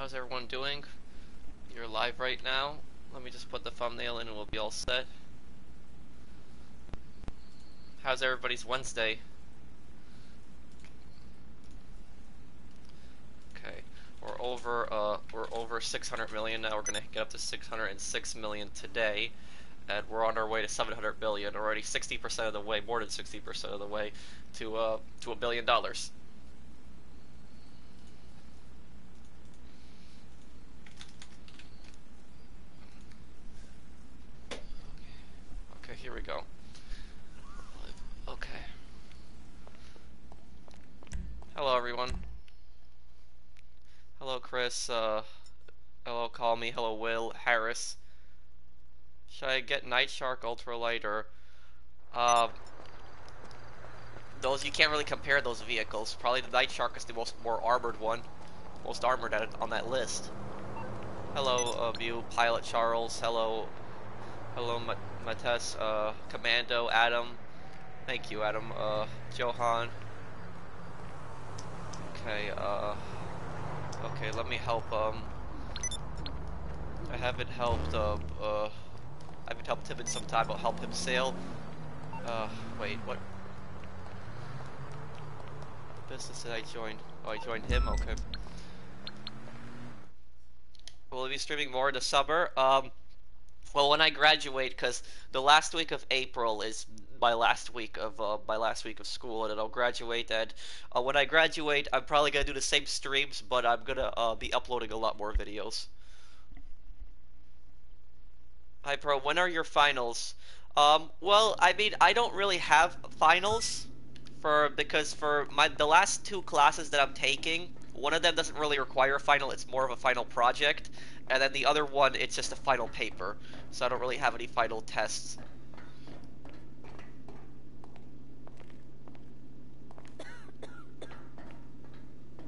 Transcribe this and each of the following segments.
How's everyone doing? You're live right now. Let me just put the thumbnail in and we'll be all set. How's everybody's Wednesday? Okay, we're over 600 million now. We're gonna get up to 606 million today, and we're on our way to 700 billion. Already 60% of the way, more than 60% of the way to $1 billion. Okay, here we go. Okay. Hello, everyone. Hello, Chris. Hello, Call Me. Hello, Will. Harris. Should I get Night Shark, Ultralight, or those? You can't really compare those vehicles. Probably the Night Shark is the more armored one, most armored on that list. Hello, View, Pilot Charles. Hello, Mates, Commando, Adam. Thank you, Adam. Johan. Okay, okay, let me help, I haven't helped, him in some time. I'll help him sail. Wait, what business did I join? Oh, I joined him? Okay. Will I be streaming more in the summer? Well, when I graduate, because the last week of April is my last week of school, and then I'll graduate. And when I graduate, I'm probably gonna do the same streams, but I'm gonna be uploading a lot more videos. Hi, Pro. When are your finals? Well, I mean, I don't really have finals because for the last two classes that I'm taking, one of them doesn't really require a final. It's more of a final project, and then the other one, it's just a final paper. So I don't really have any final tests.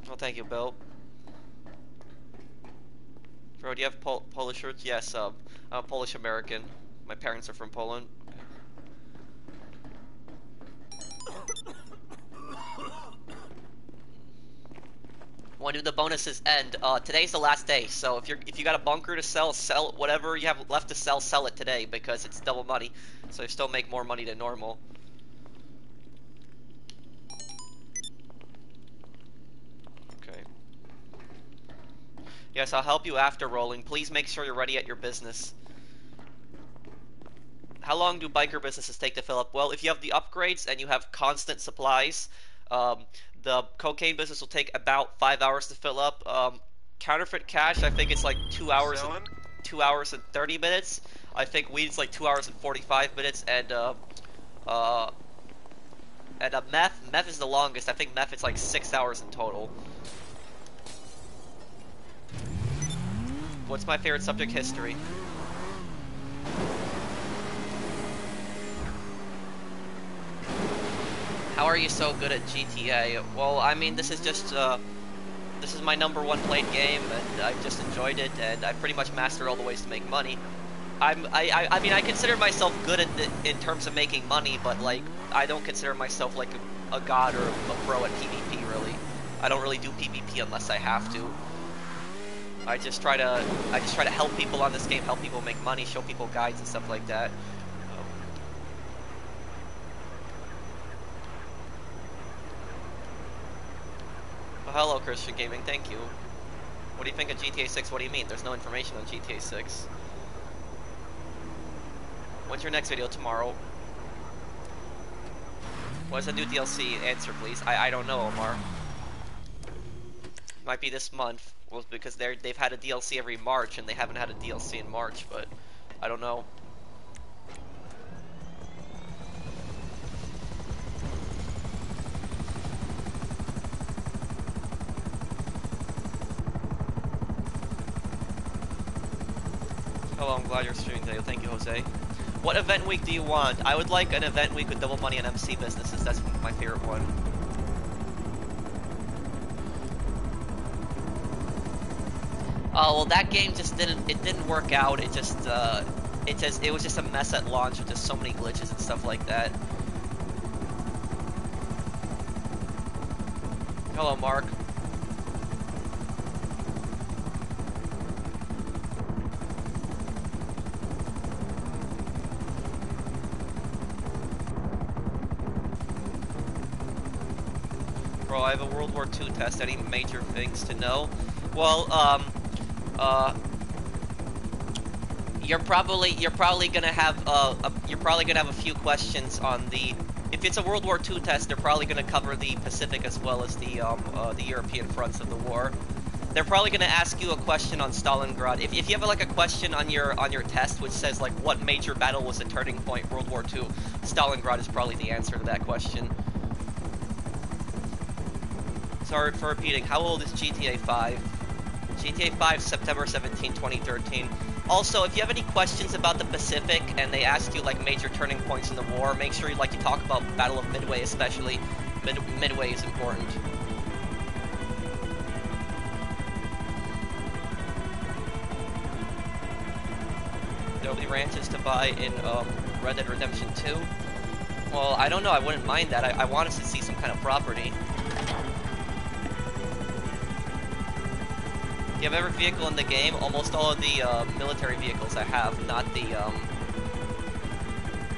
Oh, thank you, Bill. Bro, do you have Polish shirts? Yes, I'm Polish American. My parents are from Poland. When do the bonuses end? Today's the last day. So if you got a bunker to sell whatever you have left to sell it today, because it's double money. So you still make more money than normal. Okay. Yes, I'll help you after rolling. Please make sure you're ready at your business. How long do biker businesses take to fill up? Well, if you have the upgrades and you have constant supplies, the cocaine business will take about 5 hours to fill up. Counterfeit cash, I think it's like 2 hours. 2 hours and 30 minutes. I think weed's like 2 hours and 45 minutes, and meth is the longest. I think meth is like 6 hours in total. What's my favorite subject? History. How are you so good at GTA? Well, I mean, this is just, this is my #1 played game, and I've just enjoyed it, and I pretty much mastered all the ways to make money. I mean, I consider myself good in terms of making money, but, like, I don't consider myself, like, a god or a pro at PvP, really. I don't really do PvP unless I have to. I just try to help people on this game, help people make money, show people guides and stuff like that. Well, hello, Christian Gaming. Thank you. What do you think of GTA 6? What do you mean? There's no information on GTA 6. When's your next video? Tomorrow. What is the new DLC? Answer, please. I don't know, Omar. Might be this month. Well, because they've had a DLC every March, and they haven't had a DLC in March, but I don't know. Hello, I'm glad you're streaming today. Thank you, Jose. What event week do you want? I would like an event week with double money and MC businesses. That's my favorite one. Oh, well, that game just didn't work out. It was just a mess at launch with just so many glitches and stuff like that. Hello, Mark. Bro, I have a World War II test. Any major things to know? Well, uh, you're probably gonna have a few questions on the. If it's a World War II test, they're probably gonna cover the Pacific as well as the European fronts of the war. They're probably gonna ask you a question on Stalingrad. If you have like a question on your test which says like what major battle was a turning point World War II, Stalingrad is probably the answer to that question. Sorry for repeating. How old is GTA 5? GTA 5, September 17, 2013. Also, if you have any questions about the Pacific and they ask you like major turning points in the war, make sure you talk about Battle of Midway especially. Midway is important. There'll be ranches to buy in Red Dead Redemption 2. Well, I don't know. I wouldn't mind that. I want us to see some kind of property. You have every vehicle in the game. Almost all of the military vehicles I have, not the.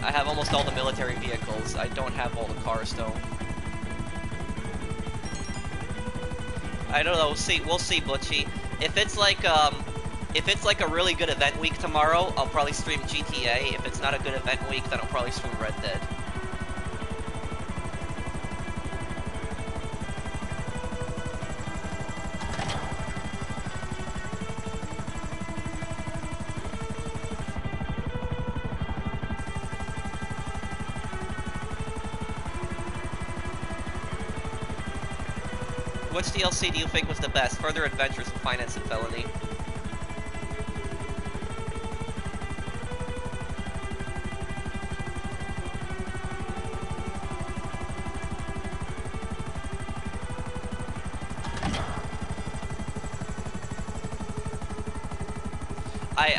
I have almost all the military vehicles. I don't have all the cars though. I don't know. We'll see, Butchie. If it's like a really good event week tomorrow, I'll probably stream GTA. If it's not a good event week, then I'll probably stream Red Dead. Which DLC do you think was the best? Further Adventures of Finance and Felony.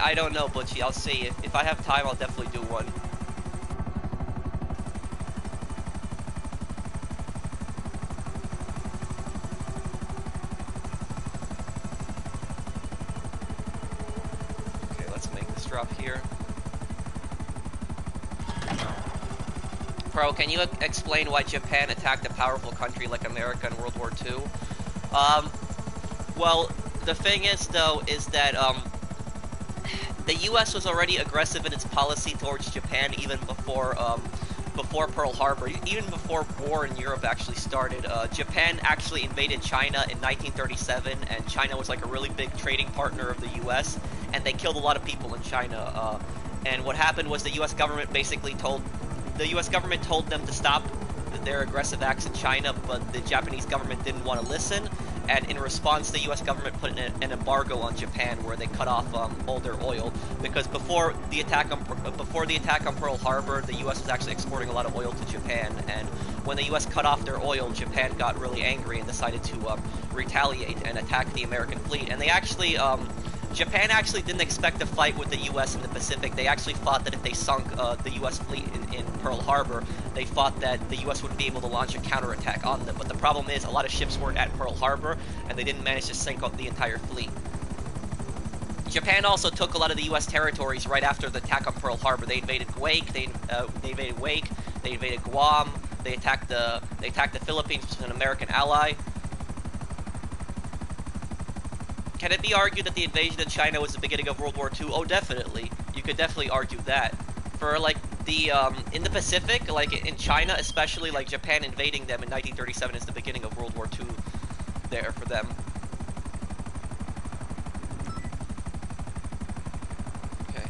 I don't know, Butchie. I'll see. If I have time, I'll definitely do one. Okay, let's make this drop here. Pro, can you explain why Japan attacked a powerful country like America in World War II? Well, the thing is, though, is that, the U.S. was already aggressive in its policy towards Japan even before Pearl Harbor, even before war in Europe actually started. Japan actually invaded China in 1937, and China was like a really big trading partner of the U.S., and they killed a lot of people in China. And what happened was the U.S. government basically told them to stop their aggressive acts in China, but the Japanese government didn't want to listen. And in response, the U.S. government put an embargo on Japan, where they cut off all their oil. Because before the attack on Pearl Harbor, the U.S. was actually exporting a lot of oil to Japan. And when the U.S. cut off their oil, Japan got really angry and decided to retaliate and attack the American fleet. And they actually, Japan actually didn't expect a fight with the U.S. in the Pacific. They actually thought that if they sunk the U.S. fleet in Pearl Harbor, they thought that the U.S. wouldn't be able to launch a counterattack on them. But the problem is, a lot of ships weren't at Pearl Harbor, and they didn't manage to sink the entire fleet. Japan also took a lot of the U.S. territories right after the attack on Pearl Harbor. They invaded Wake, they invaded Guam, they attacked the Philippines, which was an American ally. Can it be argued that the invasion of China was the beginning of World War II? Oh, definitely. You could definitely argue that. For, like, in the Pacific, like, in China especially, like, Japan invading them in 1937 is the beginning of World War II there for them. Okay.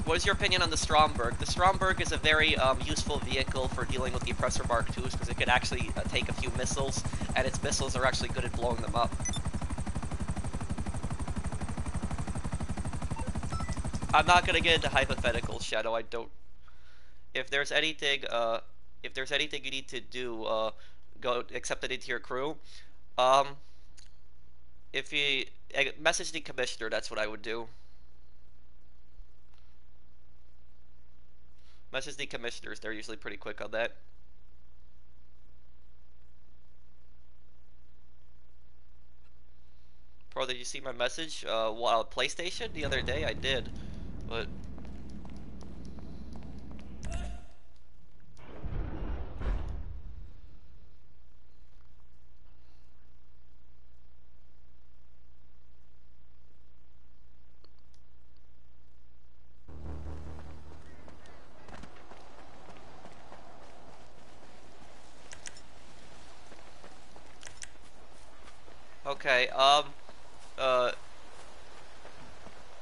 What is your opinion on the Stromberg? The Stromberg is a very useful vehicle for dealing with the Oppressor Mark IIs, because it could actually take a few missiles, and its missiles are actually good at blowing them up. I'm not gonna get into hypotheticals, Shadow. I don't. If there's anything you need to do, go accept it into your crew. If you message the commissioner, that's what I would do. Message the commissioners. They're usually pretty quick on that. Bro, did you see my message? While PlayStation the other day, I did. But Okay, uh,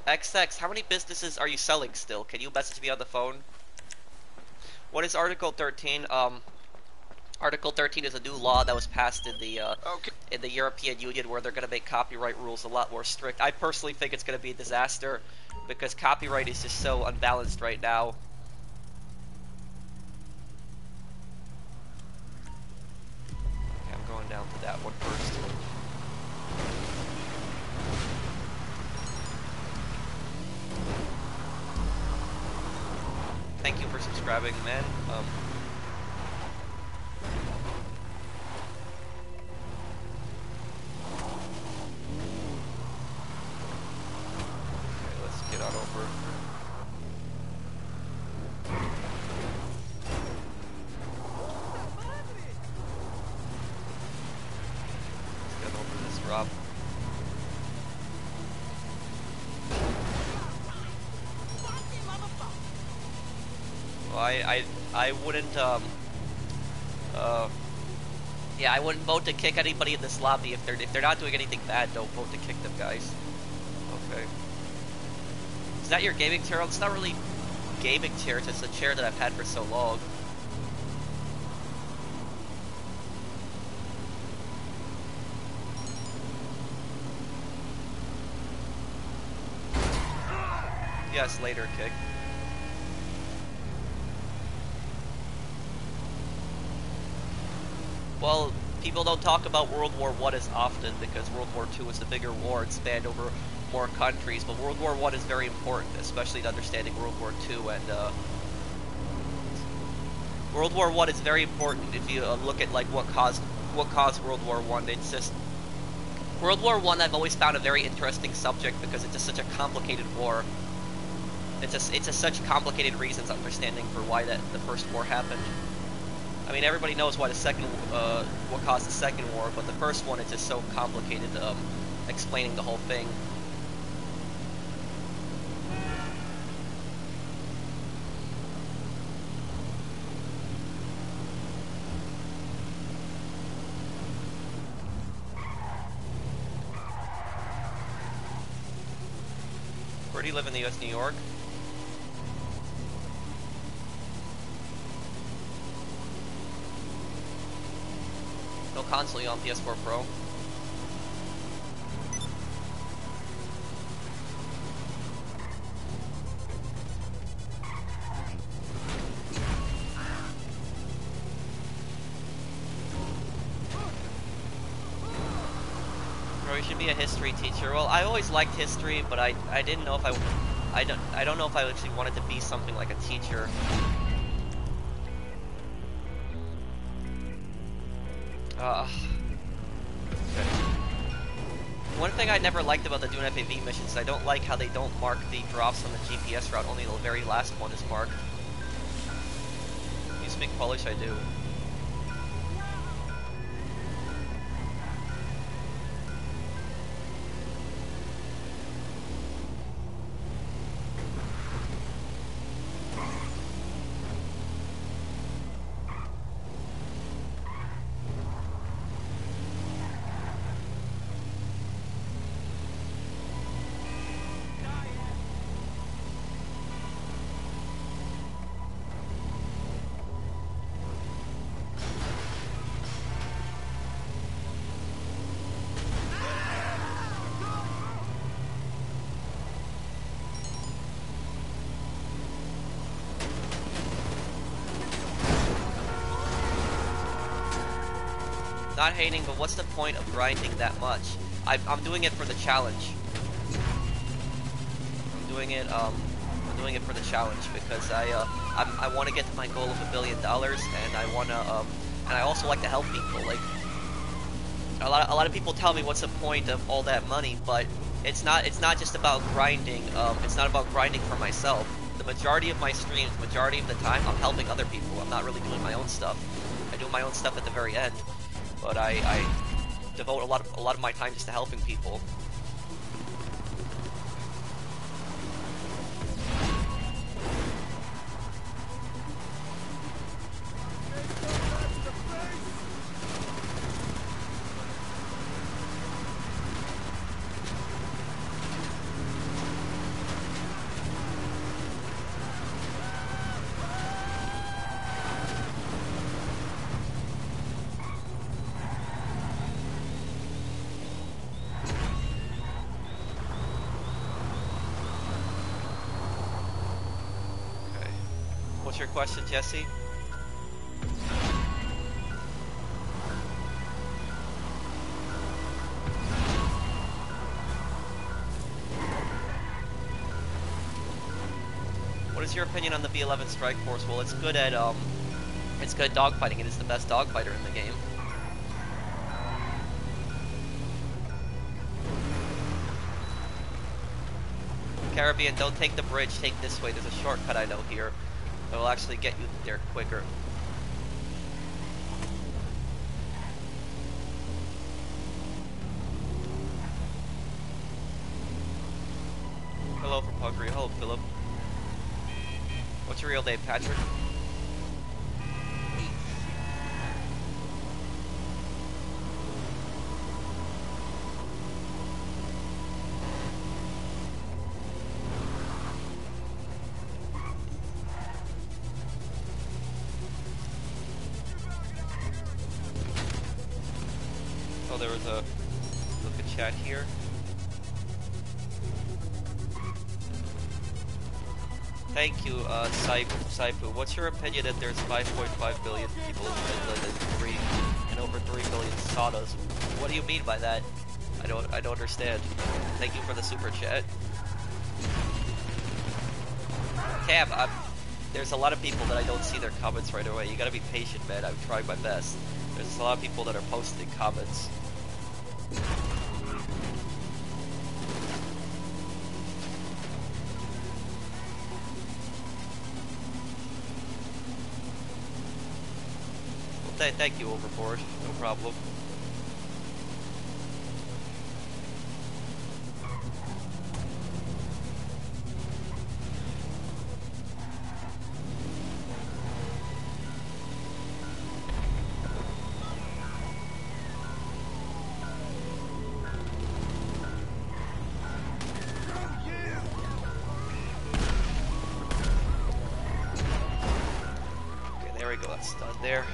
XX, how many businesses are you selling still? Can you message me on the phone? What is Article 13? Article 13 is a new law that was passed Okay. in the European Union where they're going to make copyright rules a lot more strict. I personally think it's going to be a disaster because copyright is just so unbalanced right now. Okay, I'm going down to that one first. Thank you for subscribing, man. Okay, let's get on over. Let's get over this drop. Well, I wouldn't, yeah, I wouldn't vote to kick anybody in this lobby. If they're not doing anything bad, don't vote to kick them, guys. Okay. Is that your gaming chair? It's not really gaming chair, it's just a chair that I've had for so long. Yes, later, kick. Well, people don't talk about World War I as often because World War II was the bigger war and spanned over more countries, but World War I is very important, especially in understanding World War II, and World War I is very important if you look at like what caused World War I. It's just World War I I've always found a very interesting subject because it's just such a complicated war. It's just such complicated reasons understanding for why the first war happened. I mean, everybody knows why what caused the second war, but the first one is just so complicated, explaining the whole thing. Where do you live in the U.S., New York? No console, you on PS4 Pro? Bro, you should be a history teacher. Well, I always liked history, but I didn't know if I don't know if I actually wanted to be something like a teacher. Okay. One thing I never liked about the Dune FAV missions is I don't like how they don't mark the drops on the GPS route, only the very last one is marked. You speak Polish? I do. Not hating, but what's the point of grinding that much? I'm doing it for the challenge. I'm doing it for the challenge because I want to get to my goal of $1 billion, and I want to, and I also like to help people. Like, a lot of people tell me what's the point of all that money, but it's not just about grinding. It's not about grinding for myself. The majority of my streams, majority of the time, I'm helping other people. I'm not really doing my own stuff. I do my own stuff at the very end. But I devote a lot of my time just to helping people. your question, Jesse? What is your opinion on the B-11 Strike Force? Well, it's good at dogfighting. It is the best dogfighter in the game. Caribbean, don't take the bridge, take this way. There's a shortcut I know here that will actually get you there quicker. Hello from Hungary. Hello, Philip. What's your real name, Patrick? Oh, there was a look at chat here. Thank you, Saipu. What's your opinion that there's 5.5 billion people in Finland and over 3 billion saunas? What do you mean by that? I don't understand. Thank you for the super chat. Cam, there's a lot of people that I don't see their comments right away. You gotta be patient, man. I'm trying my best. There's a lot of people that are posting comments. Thank you, Overboard. No problem. Okay, there we go. That's done there.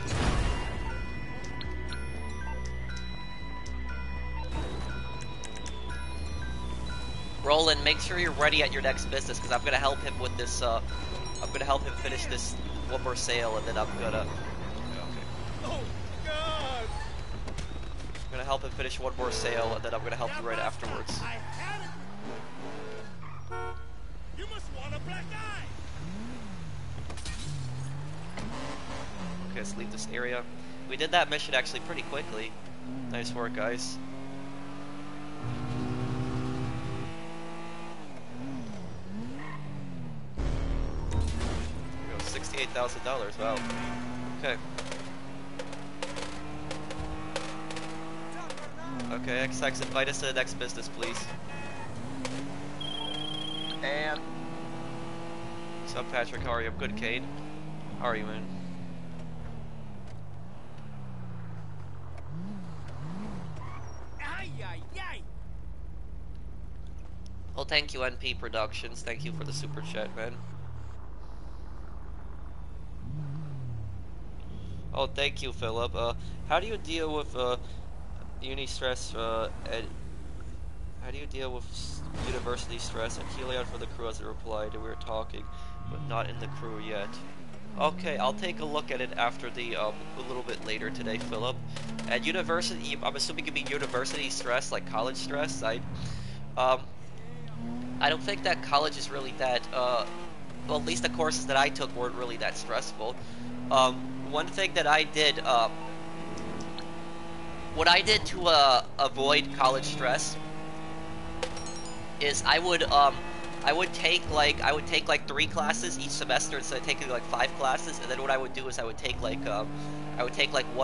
Roland, make sure you're ready at your next business, because I'm gonna help him with this. I'm gonna help him finish this one more sale, and then I'm gonna. Okay. Oh God! I'm gonna help him finish one more sale, and then I'm gonna help you right afterwards. I had it. You must want a black eye. Okay, let's leave this area. We did that mission actually pretty quickly. Nice work, guys. 68,000. Wow. Okay. Okay, XX, invite us to the next business, please. And What's up, Patrick? How are you? I'm good, Kate. How are you, man? Ay, ay, ay. Well, thank you, NP Productions. Thank you for the super chat, man. Oh, thank you, Philip. How do you deal with uni stress? And how do you deal with university stress? And Helion for the crew hasn't replied. We were talking, but not in the crew yet. Okay, I'll take a look at it after the a little bit later today, Philip. And university, I'm assuming you mean university stress, like college stress. I don't think that college is really that. Well, at least the courses that I took weren't really that stressful. One thing that I did, what I did to avoid college stress is I would take like 3 classes each semester instead of taking like 5 classes, and then what I would do is I would take like 1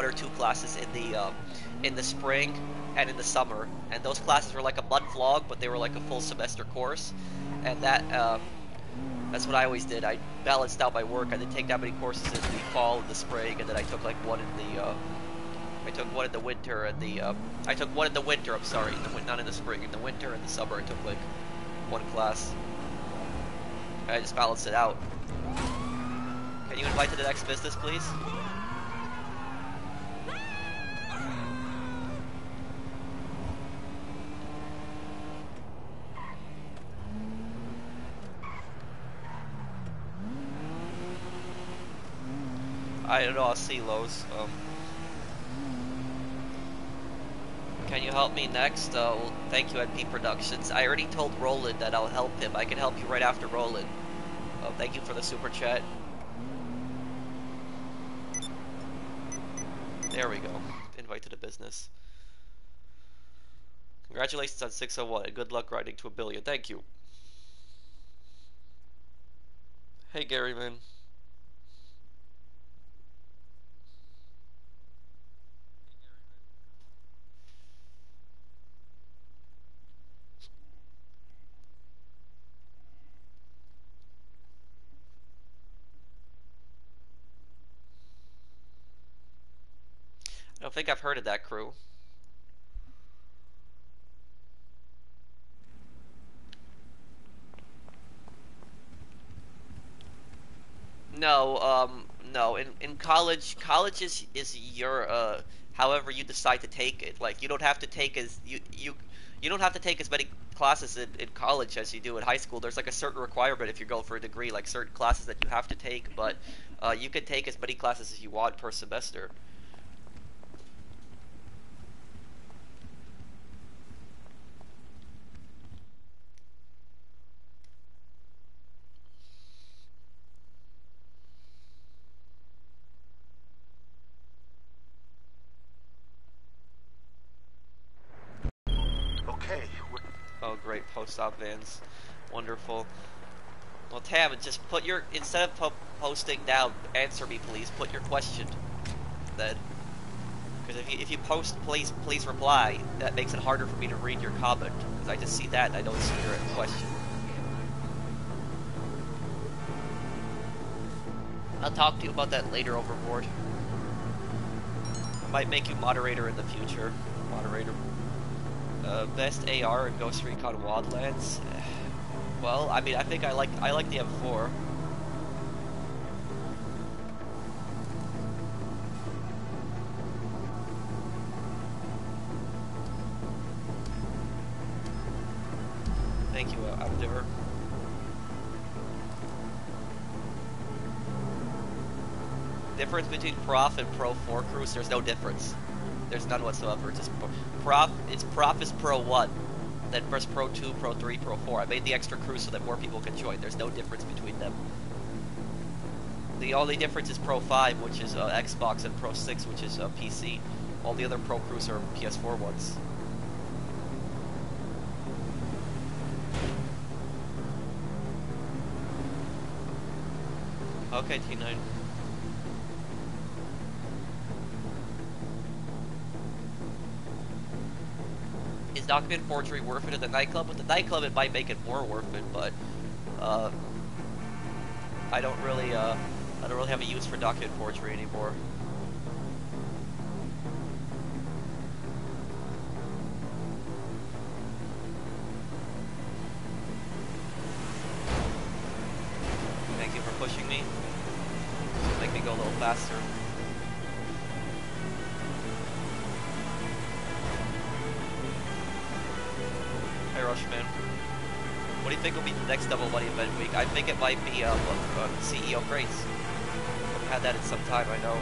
or 2 classes in the spring and in the summer, and those classes were like a month long, but they were like a full semester course, and that's what I always did. I balanced out my work. I didn't take that many courses in the fall and the spring, and then I took like one in the winter and I took one in the winter. I'm sorry, not in the spring. In the winter and the summer, I took like 1 class. I just balanced it out. Can you invite to the next business, please? I don't know, I'll see Lowe's. Can you help me next? Well, thank you, NP Productions. I already told Roland that I'll help him. I can help you right after Roland. Thank you for the super chat. There we go. Invite to the business. Congratulations on 601 and good luck grinding to 1 billion. Thank you. Hey, Gary, man. I don't think I've heard of that crew. No, no. In college is your however you decide to take it. Like you don't have to take you don't have to take as many classes in college as you do in high school. There's like a certain requirement if you're going for a degree, like certain classes that you have to take, but you can take as many classes as you want per semester. Okay. Oh, great post-op vans, wonderful. Well, Tam, just put your instead of posting down, answer me please. Put your question then. Because if you post please reply, that makes it harder for me to read your comment. Because I just see that and I don't see your question. I'll talk to you about that later overboard. Might make you moderator in the future. Moderator. Best AR in Ghost Recon Wildlands. Well, I mean, I think I like the M4. Thank you, Abdur. Difference between Prof and Pro 4 crews? There's no difference. There's none whatsoever. It's just Prof. It's Prof is Pro 1, then first Pro 2, Pro 3, Pro 4. I made the extra crew so that more people can join. There's no difference between them. The only difference is Pro 5, which is Xbox, and Pro 6, which is PC. All the other Pro crews are PS4 ones. Okay, T9. Is document forgery worth it at the nightclub? With the nightclub, it might make it more worth it, but I don't really have a use for document forgery anymore. Thank you for pushing me. Make me go a little faster. Hey Rushman. What do you think will be the next Double Money event week? I think it might be CEO Grace. I've had that in some time, I know.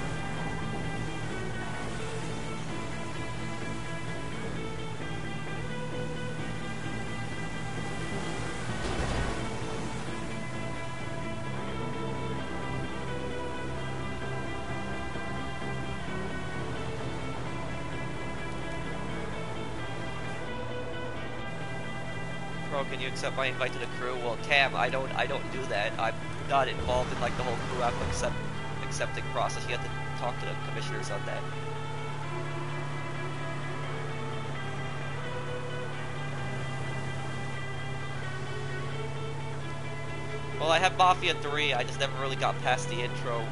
Can you accept my invite to the crew? Well, Cam, I don't do that. I'm not involved in like the whole crew accepting process. You have to talk to the commissioners on that. Well, I have Mafia 3. I just never really got past the intro.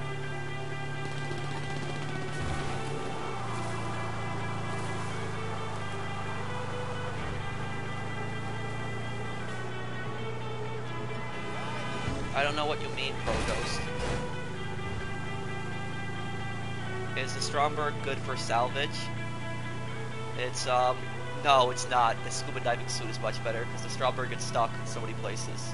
I don't know what you mean, Pro Ghost. Is the Stromberg good for salvage? It's, no, it's not. The scuba diving suit is much better, because the Stromberg gets stuck in so many places.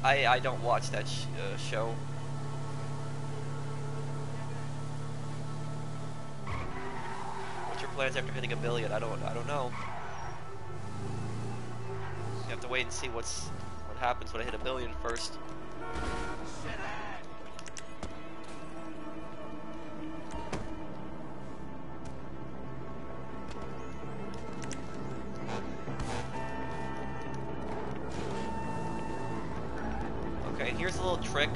I don't watch that show. What's your plans after hitting 1 billion? I don't know. You have to wait and see what happens when I hit 1 billion first. Okay, here's a little trick.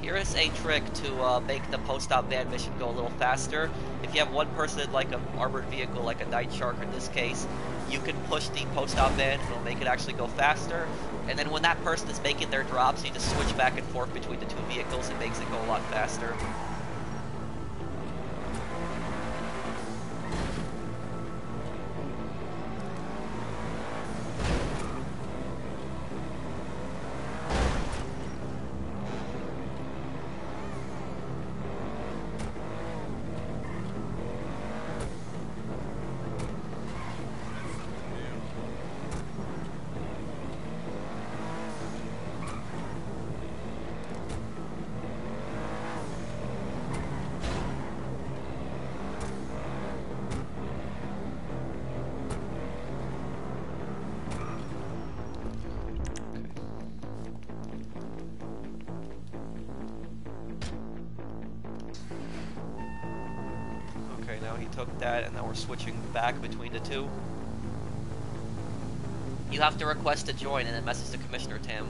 Here is a trick to make the post-op van mission go a little faster. If you have one person in like an armored vehicle, like a Night Shark in this case, you can push the post-op van and it'll make it actually go faster. And then when that person is making their drops, you just switch back and forth between the two vehicles. It makes it go a lot faster. Now he took that, and now we're switching back between the two. You have to request to join, and then message the Commissioner Tam.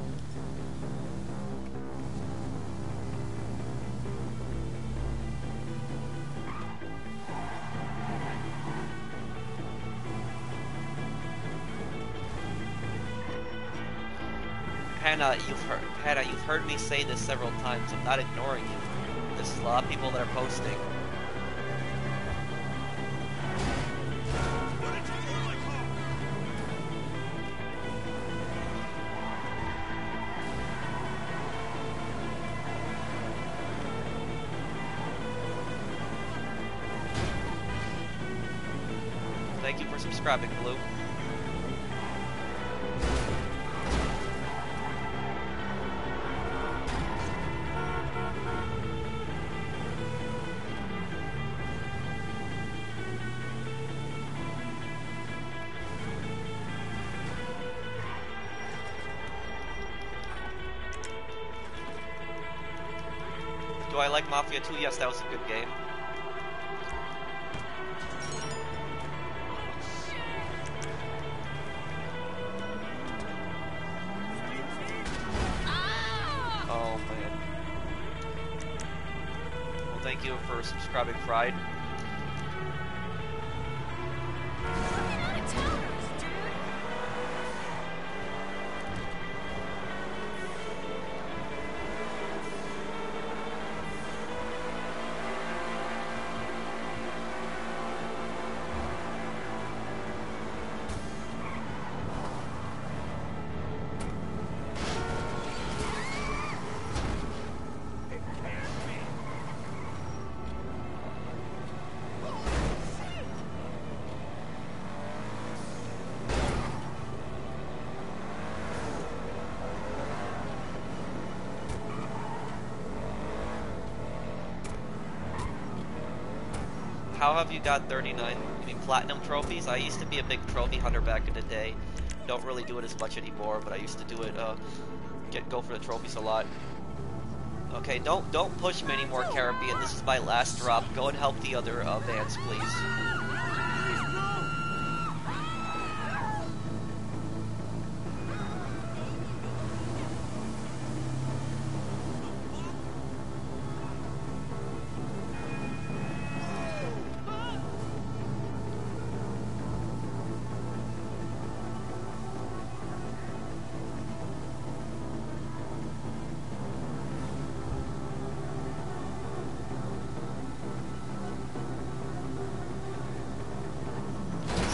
Hannah, you've heard me say this several times. I'm not ignoring you. There's a lot of people that are posting. Thank you for subscribing, Blue. Do I like Mafia 2? Yes, that was a good game. Oh, man. Well, thank you for subscribing, Fried. How have you got 39 platinum trophies? I used to be a big trophy hunter back in the day. Don't really do it as much anymore, but I used to do it, go for the trophies a lot. Okay, don't push me anymore, Caribbean. This is my last drop. Go and help the other vans, please.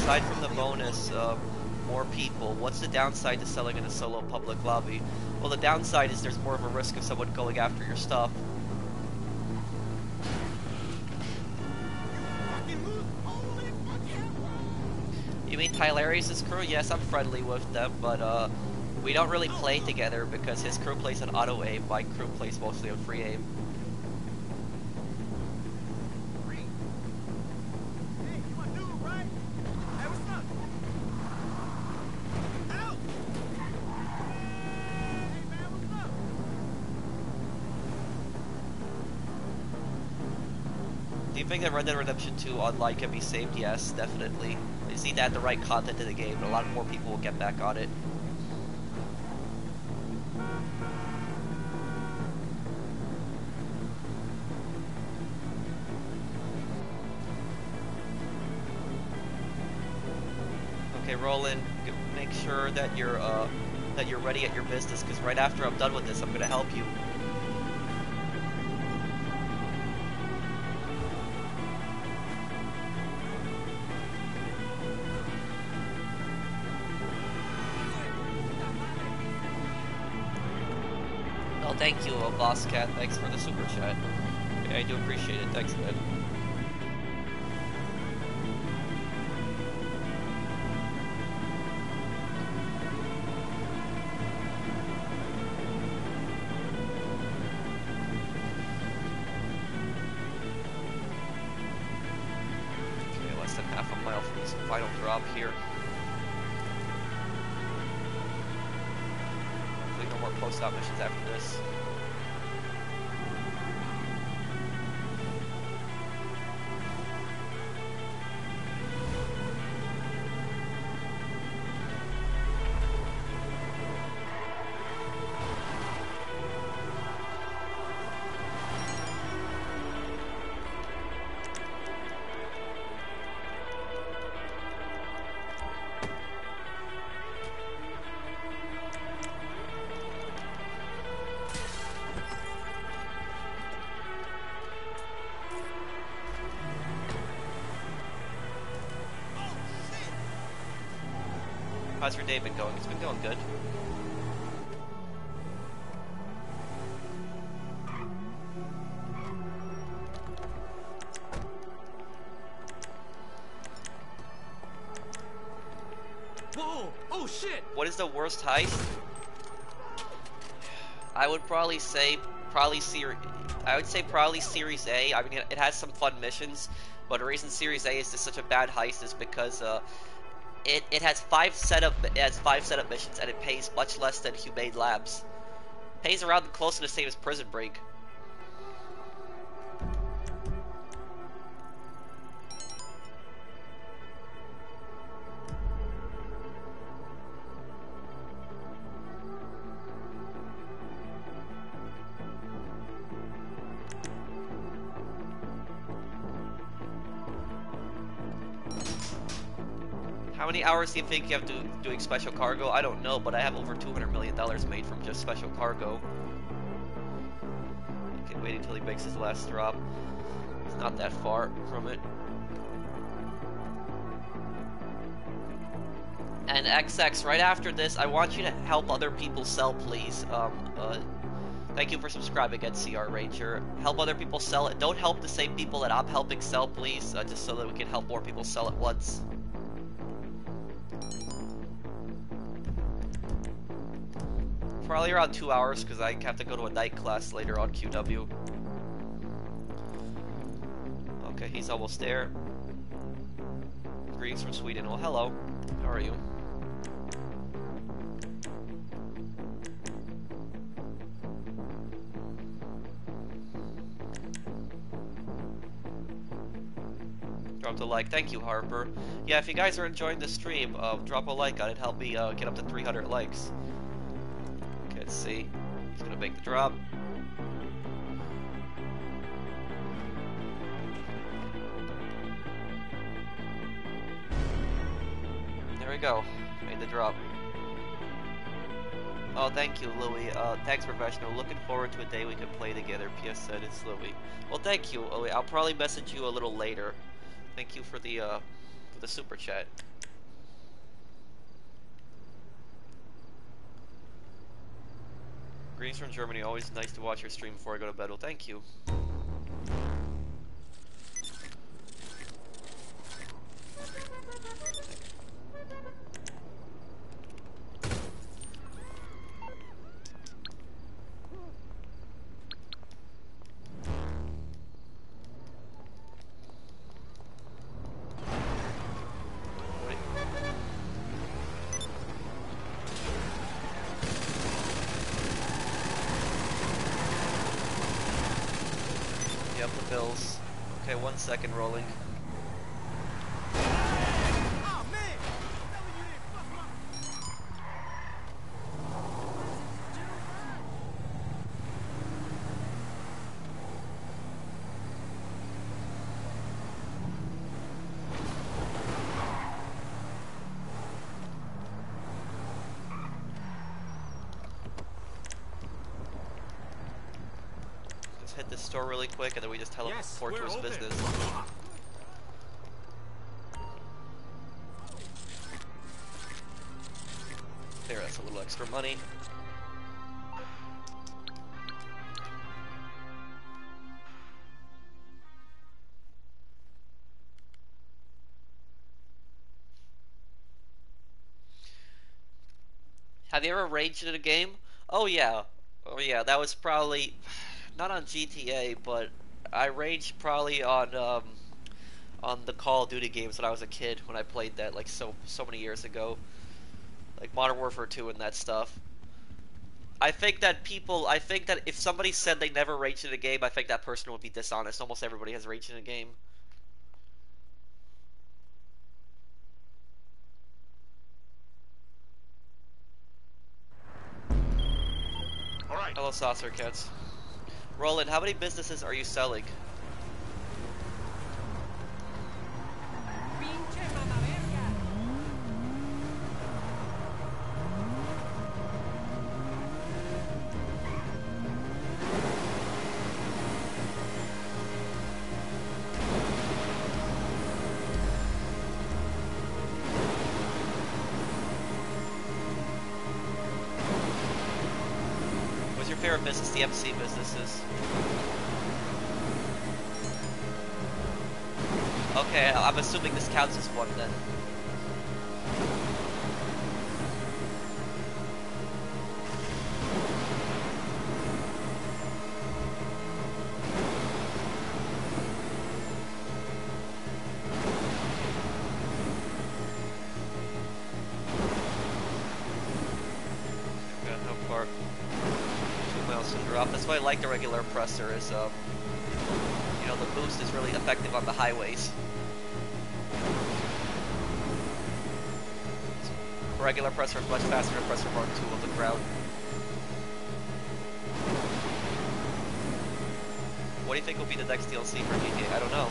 Aside from the bonus, more people, what's the downside to selling in a solo public lobby? Well, the downside is there's more of a risk of someone going after your stuff. You mean Tylarius' crew? Yes, I'm friendly with them, but We don't really play together because his crew plays on auto aim, my crew plays mostly on free aim. Green. Hey, you my dude, right? Hey, what's up? Out! Hey, man, what's up? Do you think that Red Dead Redemption 2 online can be saved? Yes, definitely. You just need to add the right content to the game, and a lot more people will get back on it. Okay, Roland, make sure that you're ready at your business, because right after I'm done with this, I'm gonna help you. Oh, thank you, Boss Cat. Thanks for the super chat. Okay, I do appreciate it. Thanks, man. Okay, less than half a mile from this final drop here. Hopefully no more post-op missions after this. How's your day been going? It's been going good. Whoa! Oh, shit! What is the worst heist? I would probably say probably Series A. I mean, it has some fun missions, but the reason Series A is just such a bad heist is because it has five setup missions, and it pays much less than Humane Labs. Pays around close to the same as Prison Break. How many hours do you think you have to doing special cargo? I don't know, but I have over $200 million made from just special cargo. Okay, wait until he makes his last drop. It's not that far from it. And XX, right after this, I want you to help other people sell, please. Thank you for subscribing at CR Ranger. Help other people sell it. Don't help the same people that I'm helping sell, please, just so that we can help more people sell at once. Probably around 2 hours, because I have to go to a night class later on QW. Okay, he's almost there. Greetings from Sweden. Well, hello. How are you? Dropped a like. Thank you, Harper. Yeah, if you guys are enjoying the stream, drop a like on it. Help me get up to 300 likes. Okay, let's see. He's gonna make the drop. There we go. Made the drop. Oh, thank you, Louie. Thanks, Professional. Looking forward to a day we can play together. P.S. said it's Louie. Well, thank you, Louie. I'll probably message you a little later. Thank you for the super chat. Greetings from Germany. Always nice to watch your stream before I go to bed. Well, thank you. up the bills. Okay, 1 second rolling. Oh man! Telling you didn't fuck my. Just hit this store really quick and then we just teleport to his business. There, that's a little extra money. Have you ever raged in a game? Oh yeah. Oh yeah, that was probably not on GTA, but I raged probably on the Call of Duty games when I was a kid when I played that like so many years ago. Like Modern Warfare 2 and that stuff. I think that if somebody said they never raged in a game, I think that person would be dishonest. Almost everybody has raged in a game. All right. Hello, Saucer Cats. Roland, how many businesses are you selling? What's your favorite business? The MC businesses. Okay, I'm assuming this counts as one then. Got how far? 2 miles to drop. That's why I like the regular oppressor is you know, the boost is really effective on the highways. Regular oppressor is much faster than oppressor Mark 2 on the ground. What do you think will be the next DLC for GTA? I don't know.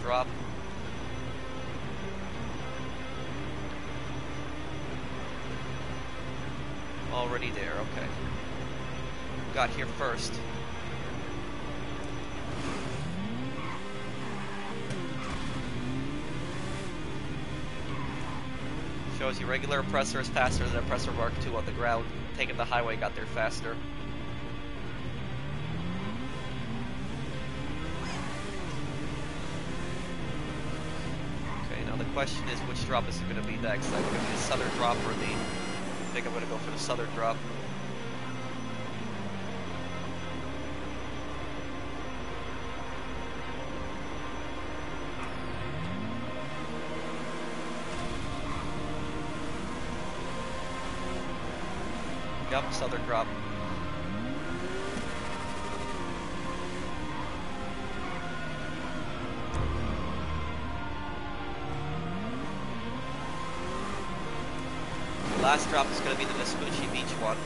Drop. Already there, okay. Got here first. Shows you regular oppressor is faster than oppressor Mark II on the ground. Taking the highway got there faster. The question is, which drop is it going to be next? Like, going to be the southern drop or the... I think I'm going to go for the southern drop. Yup, southern drop. Last drop is going to be the Vespucci Beach one.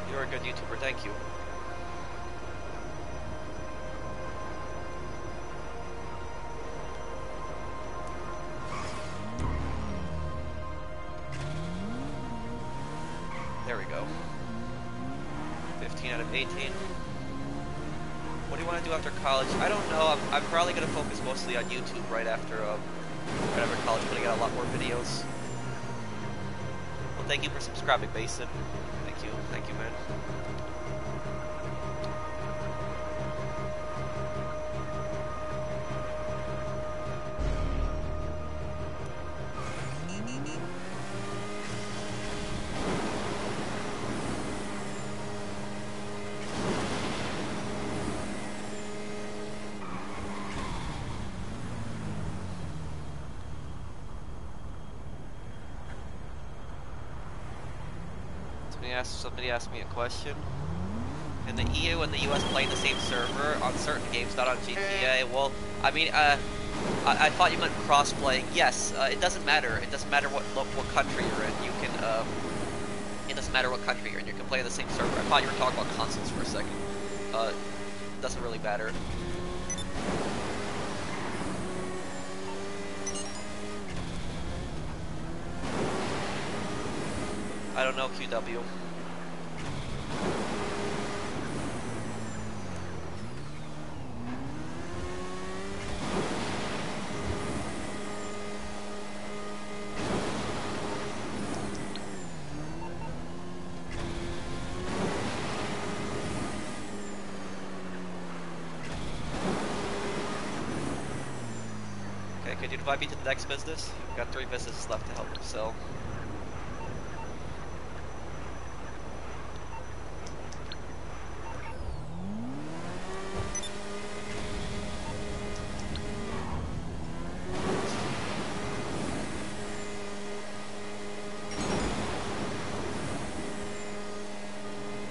You're a good YouTuber, thank you. There we go. 15 out of 18. What do you want to do after college? I don't know. I'm probably going to focus mostly on YouTube right after college, putting out a lot more videos. We'll Thank you for subscribing, Mason. Thank you, man. Somebody asked me a question. Can the EU and the US play the same server on certain games, not on GTA? Well, I mean, I thought you meant cross-playing. Yes, it doesn't matter. It doesn't matter what country you're in. You can, it doesn't matter what country you're in. You can play the same server. I thought you were talking about consoles for a second. Doesn't really matter. I don't know, QW. Could you invite me to the next business? We've got 3 businesses left to help him sell.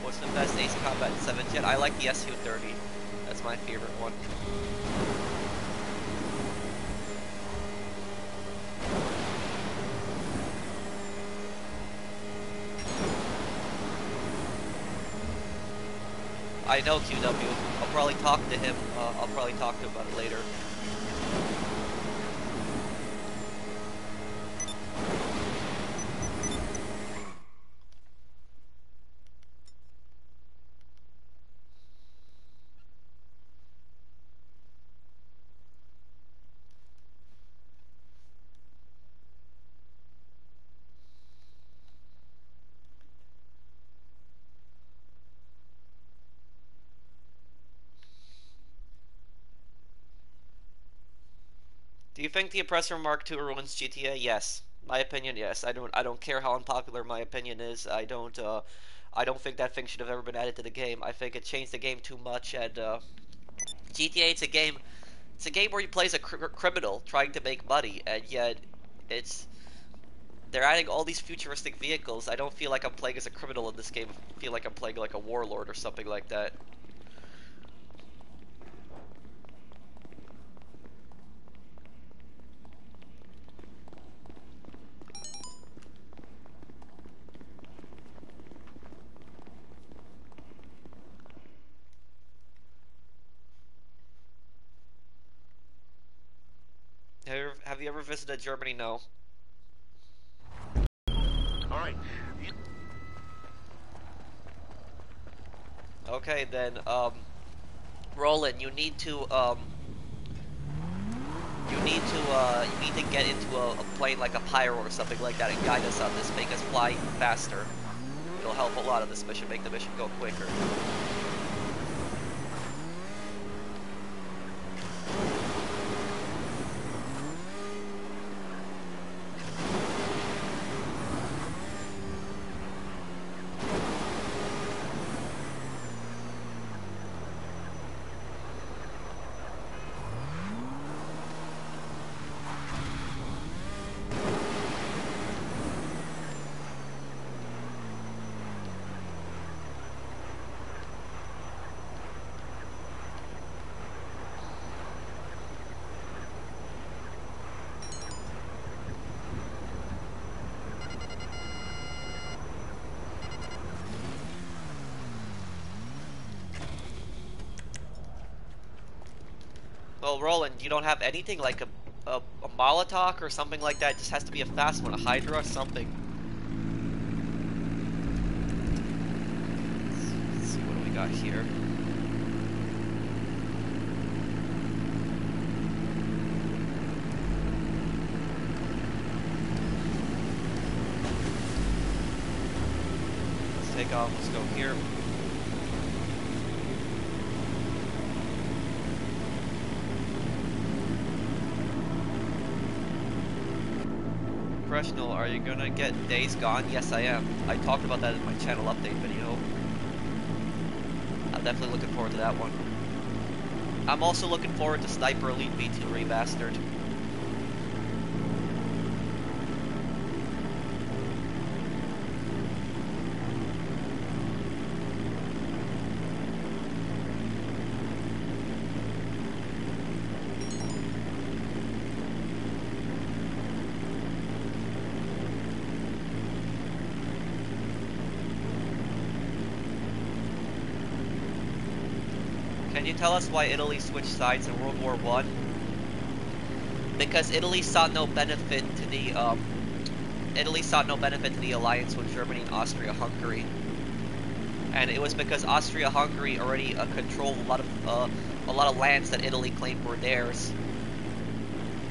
What's the best Ace Combat 7th gen? I like the SU-30. That's my favorite one. I know QW. I'll probably talk to him. I'll probably talk to him about it later. Do you think the Oppressor Mark II ruins GTA? Yes. My opinion, yes. I don't care how unpopular my opinion is. I don't think that thing should have ever been added to the game. I think it changed the game too much, and GTA, it's a game where you play as a criminal trying to make money, and yet it's they're adding all these futuristic vehicles. I don't feel like I'm playing as a criminal in this game. I feel like I'm playing like a warlord or something like that. Have you ever visited Germany? No. Alright. Okay, then, Roland, you need to get into a plane like a pyro or something like that and guide us on this, make us fly faster. It'll help a lot on this mission, make the mission go quicker. Well, Roland, you don't have anything like a Molotov or something like that? It just has to be a fast one, a Hydra, something. Let's see, what do we got here? take off. Let's go here. Professional, are you gonna get Days Gone? Yes, I am. I talked about that in my channel update video. I'm definitely looking forward to that one. I'm also looking forward to Sniper Elite V2 Remastered. Can you tell us why Italy switched sides in World War I? Because Italy saw no benefit to the alliance with Germany and Austria-Hungary, and it was because Austria-Hungary already controlled a lot of lands that Italy claimed were theirs,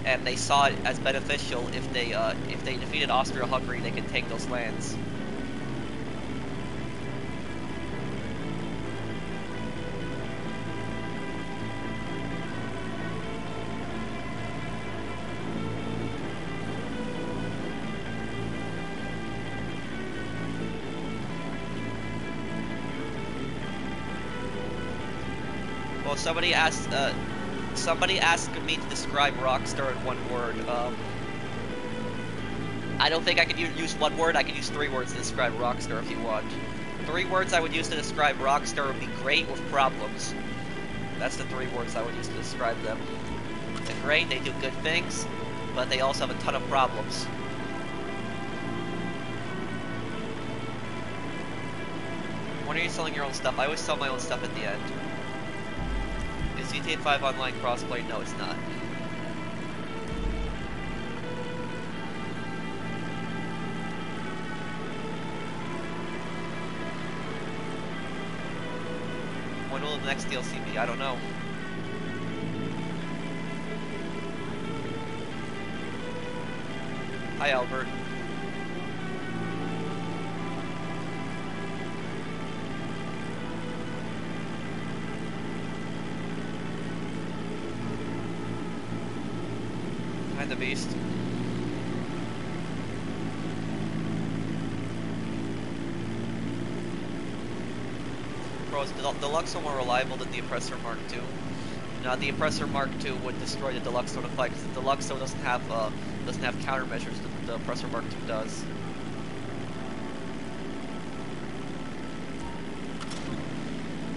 and they saw it as beneficial if they defeated Austria-Hungary, they could take those lands. Well, somebody asked me to describe Rockstar in one word. I don't think I could use one word. I could use 3 words to describe Rockstar if you want. 3 words I would use to describe Rockstar would be great with problems. That's the 3 words I would use to describe them. They're great, they do good things, but they also have a ton of problems. When are you selling your own stuff? I always sell my own stuff at the end. Is GTA 5 online crossplay? No, it's not. When will the next DLC be? I don't know. Hi, Albert. The beast. Pro, is the Deluxe more reliable than the Oppressor Mark II? Now, the Oppressor Mark II would destroy the Deluxe to fight because the Deluxe doesn't have countermeasures that the Oppressor Mark II does.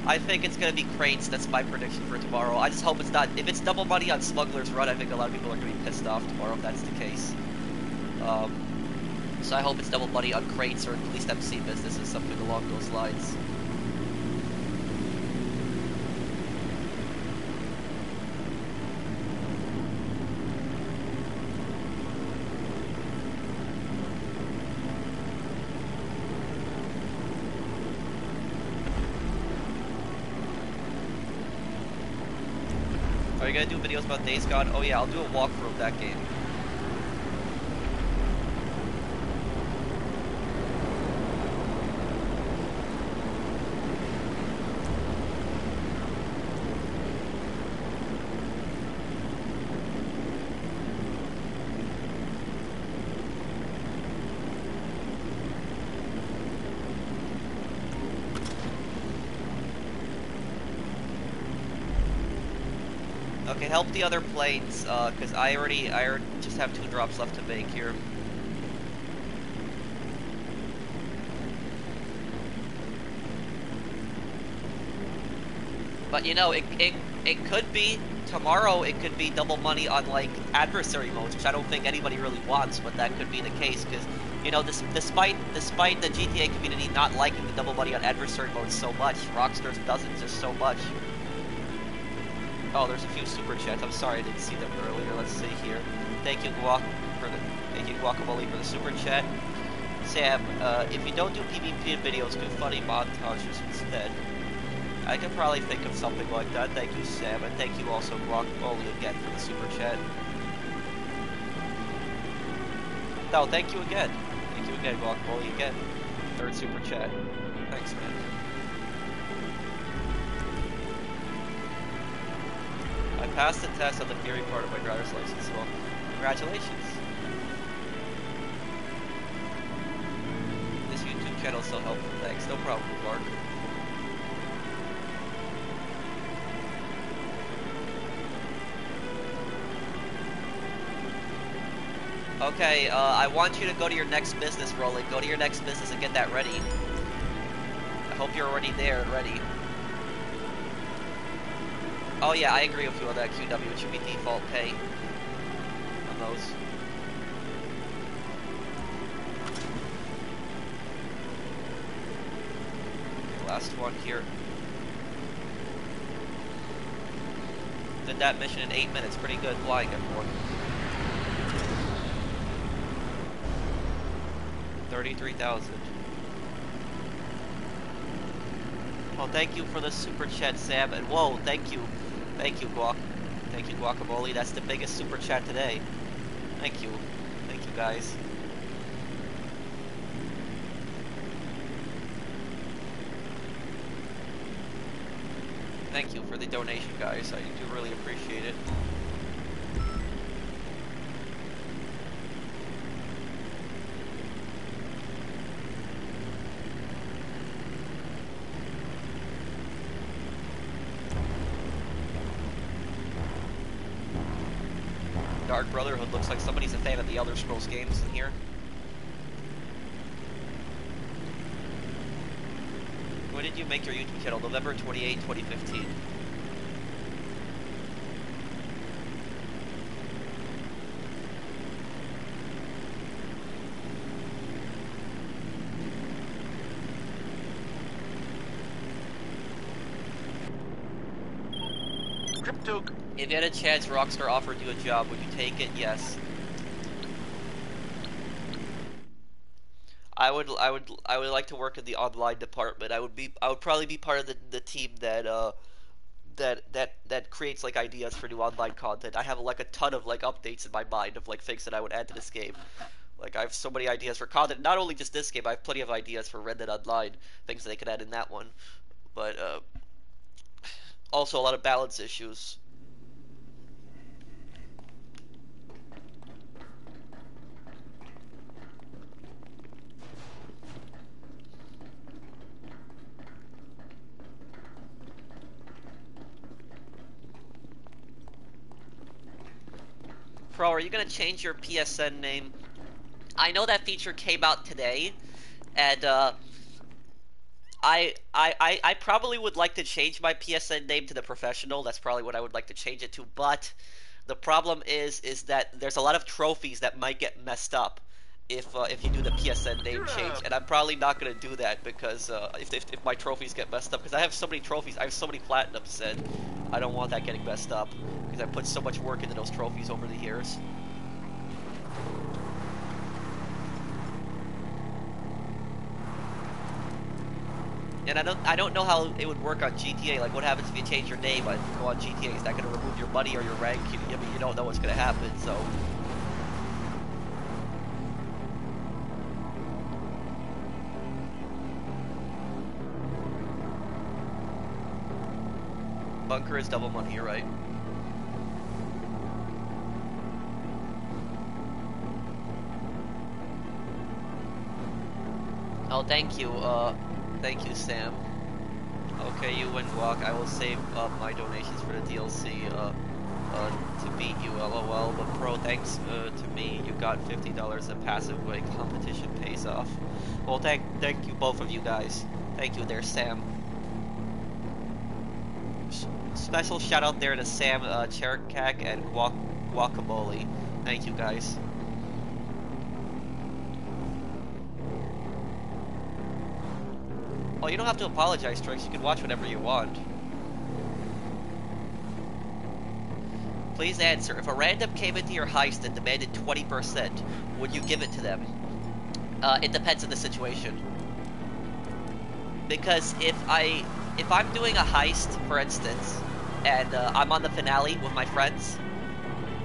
I think it's gonna be crates. That's my prediction for tomorrow. I just hope it's not. If it's double money on Smuggler's Run, I think a lot of people are gonna be pissed off tomorrow if that's the case. So I hope it's double money on crates or at least MC businesses, something along those lines. Are you gonna do videos about Days Gone? Oh yeah, I'll do a walkthrough of that game. Okay, help the other planes, because I already just have 2 drops left to make here. But you know, it could be tomorrow. It could be double money on like adversary modes, which I don't think anybody really wants. But that could be the case because you know, despite the GTA community not liking the double money on adversary modes so much, Rockstar doesn't just so much. Oh, there's a few super chats. I'm sorry I didn't see them earlier. Let's see here. Thank you, Guacamole, for the super chat. Sam, if you don't do PvP videos, do funny montages instead. I could probably think of something like that. Thank you, Sam, and thank you also, Guacamole, again for the super chat. No, thank you again. Thank you again, Guacamole, again. 3rd super chat. Thanks, man. I passed the test on the theory part of my driver's license, well, congratulations. This YouTube channel is so helpful, thanks. No problem, Clark. Okay, I want you to go to your next business, Roland. Go to your next business and get that ready. I hope you're already there and ready. Oh yeah, I agree with you on that, QW. It should be default pay on those. Last one here. Did that mission in 8 minutes. Pretty good flying, everyone. 33,000. Well, thank you for the super chat, Sam. And whoa, thank you. Thank you, Guacamole. That's the biggest super chat today. Thank you. Thank you, guys. Thank you for the donation, guys. I do really appreciate it. Dark Brotherhood looks like somebody's a fan of the Elder Scrolls games in here. When did you make your YouTube channel? November 28, 2015. If you had a chance Rockstar offered you a job, would you take it? Yes. I would like to work in the online department. I would probably be part of the team that that creates like ideas for new online content. I have like a ton of like updates in my mind of like things that I would add to this game. Like I have so many ideas for content. Not only just this game, I have plenty of ideas for Red Dead Online, things that they could add in that one. But also a lot of balance issues. Pro, are you gonna change your PSN name? I know that feature came out today, and I probably would like to change my PSN name to TheProfessional. That's probably what I would like to change it to. But the problem is that there's a lot of trophies that might get messed up if you do the PSN name change, and I'm probably not gonna do that because if my trophies get messed up, because I have so many trophies, I have so many platinums, and I don't want that getting messed up because I put so much work into those trophies over the years. And I don't know how it would work on GTA. Like, what happens if you change your name and go on GTA? Is that going to remove your money or your rank? I mean, you don't know what's going to happen, so. Bunker is double money, you're right. Oh, thank you, Sam. Okay, you win Guac. I will save up my donations for the DLC, to beat you, lol. But Pro, thanks, to me, you got $50 in passive way. Competition pays off. Well, thank you, both of you guys. Thank you there, Sam. Special shout out there to Sam, Cherkak, and Guacamole. Thank you, guys. Oh, you don't have to apologize, Trix. You can watch whatever you want. Please answer. If a random came into your heist and demanded 20%, would you give it to them? It depends on the situation. Because if I'm doing a heist, for instance, and I'm on the finale with my friends,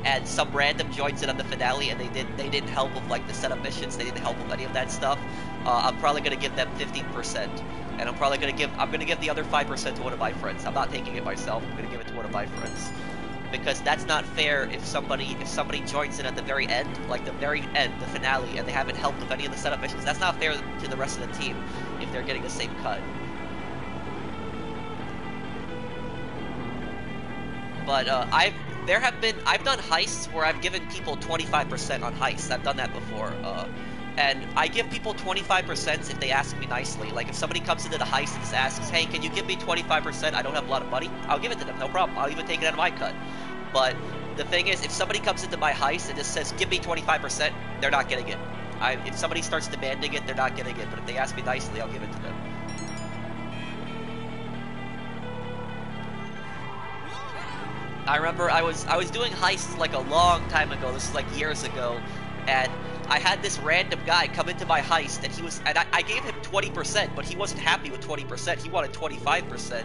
and some random joins in on the finale, and they didn't help with like the setup missions, they didn't help with any of that stuff, I'm probably gonna give them 15%, and I'm gonna give the other 5% to one of my friends. I'm not taking it myself. I'm gonna give it to one of my friends. Because that's not fair if somebody joins in at the very end, like the very end, the finale, and they haven't helped with any of the setup missions. That's not fair to the rest of the team if they're getting the same cut. But I've done heists where I've given people 25% on heists. I've done that before. And I give people 25% if they ask me nicely. Like, if somebody comes into the heist and just asks, hey, can you give me 25%? I don't have a lot of money. I'll give it to them, no problem. I'll even take it out of my cut. But the thing is, if somebody comes into my heist and just says, give me 25%, they're not getting it. If somebody starts demanding it, they're not getting it. But if they ask me nicely, I'll give it to them. I remember I was doing heists like a long time ago. This is like years ago. And I had this random guy come into my heist, and I gave him 20%, but he wasn't happy with 20%. He wanted 25%,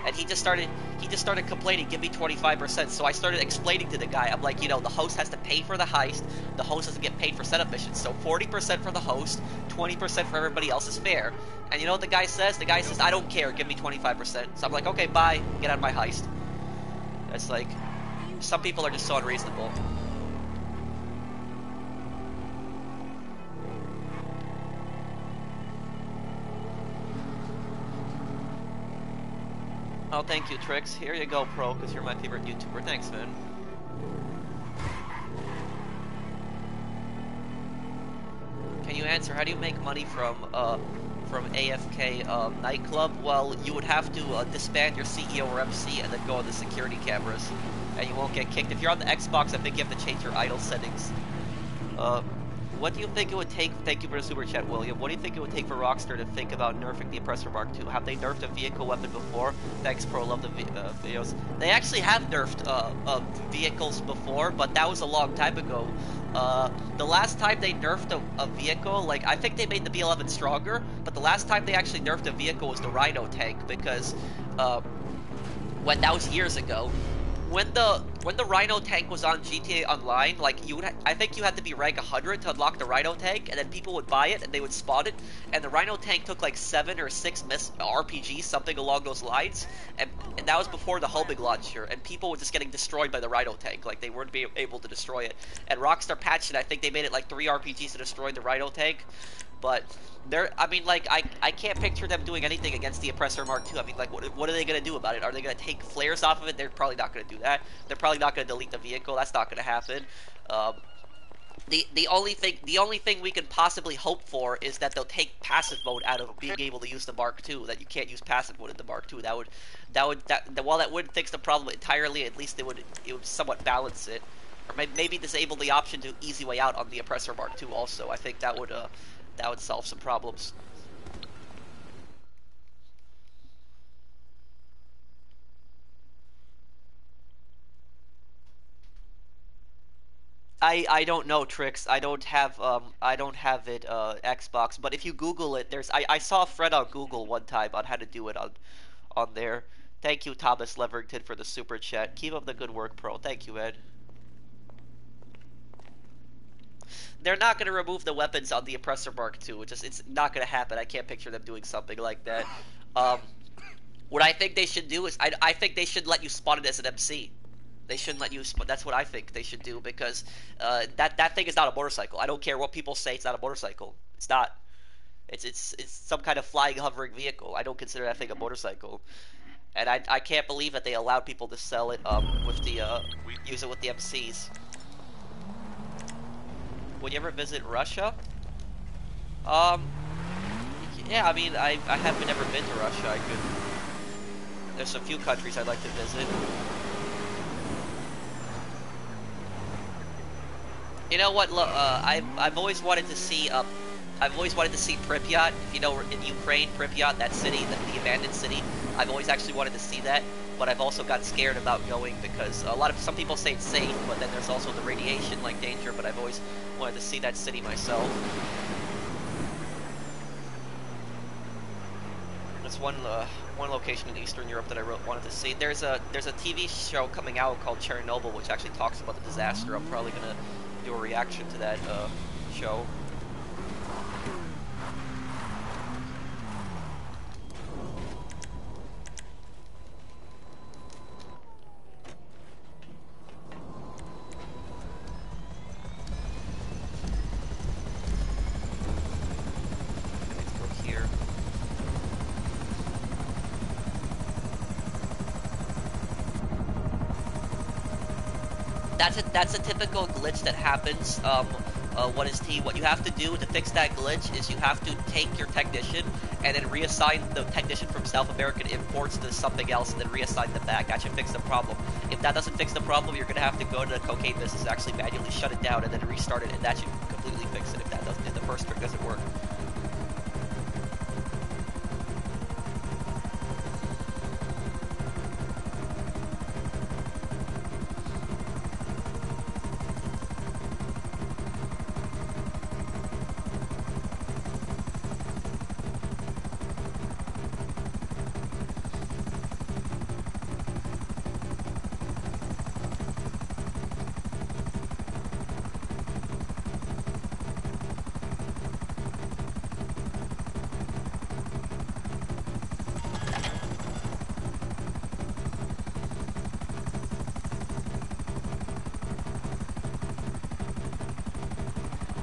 and he just started complaining, give me 25%. So I started explaining to the guy, I'm like, the host has to pay for the heist, the host doesn't get paid for setup missions, so 40% for the host, 20% for everybody else is fair. And you know what the guy says? The guy says, I don't care, give me 25%. So I'm like, okay, bye, get out of my heist. It's like, some people are just so unreasonable. Oh, thank you, Trix. Here you go, Pro, because you're my favorite YouTuber. Thanks, man. Can you answer, how do you make money from AFK nightclub? Well, you would have to disband your CEO or MC and then go on the security cameras, and you won't get kicked. If you're on the Xbox, I think you have to change your idle settings. What do you think it would take? Thank you for the super chat, William. What do you think it would take for Rockstar to think about nerfing the Oppressor Mark II? Have they nerfed a vehicle weapon before? Thanks, Pro. Love the videos. They actually have nerfed vehicles before, but that was a long time ago. The last time they nerfed a vehicle, like, I think they made the B11 stronger, but the last time they actually nerfed a vehicle was the Rhino tank, because when that was years ago. When the Rhino tank was on GTA Online, like, I think you had to be rank 100 to unlock the Rhino tank, and then people would buy it and they would spawn it, and the Rhino tank took like 7 or 6 RPGs, something along those lines, and that was before the homing launcher, and people were just getting destroyed by the Rhino tank, like they weren't able to destroy it. And Rockstar patched it. I think they made it like 3 RPGs to destroy the Rhino tank. But I mean, like, I can't picture them doing anything against the Oppressor Mark II. I mean, like, what are they going to do about it? Are they going to take flares off of it? They're probably not going to do that. They're probably not going to delete the vehicle. That's not going to happen. The only thing we can possibly hope for is that they'll take passive mode out of being able to use the Mark II. That you can't use passive mode in the Mark II. While that wouldn't fix the problem entirely, at least it would somewhat balance it. Or maybe disable the option to easy way out on the Oppressor Mark II also. I think that would solve some problems. I don't know, Trix. I don't have it Xbox, but if you Google it, I saw a thread on Google one time on how to do it on there. Thank you, Thomas Leverington, for the super chat. Keep up the good work, Pro. Thank you, Ed. They're not going to remove the weapons on the Oppressor Mark II. It's not going to happen. I can't picture them doing something like that. What I think they should do is I think they should let you spawn it as an MC. They shouldn't let you. That's what I think they should do, because that thing is not a motorcycle. I don't care what people say. It's not a motorcycle. It's not. It's some kind of flying, hovering vehicle. I don't consider that thing a motorcycle. And I can't believe that they allowed people to sell it with the use it with the MCs. Would you ever visit Russia? Yeah, I mean, I haven't ever been to Russia. There's a few countries I'd like to visit. You know what? I've always wanted to see Pripyat. If you know, in Ukraine, Pripyat, that city, the abandoned city. I've always actually wanted to see that, but I've also got scared about going because some people say it's safe, but then there's also the radiation danger. But I've always wanted to see that city myself. That's one location in Eastern Europe that I wanted to see. There's a TV show coming out called Chernobyl, which actually talks about the disaster. I'm probably gonna do a reaction to that show. Let's go here. That's a typical glitch that happens. What you have to do to fix that glitch is you have to take your technician and then reassign the technician from South American imports to something else and then reassign them back. That should fix the problem. If that doesn't fix the problem, you're gonna have to go to the cocaine business and actually manually shut it down and then restart it, and that should completely fix it if the first trick doesn't work.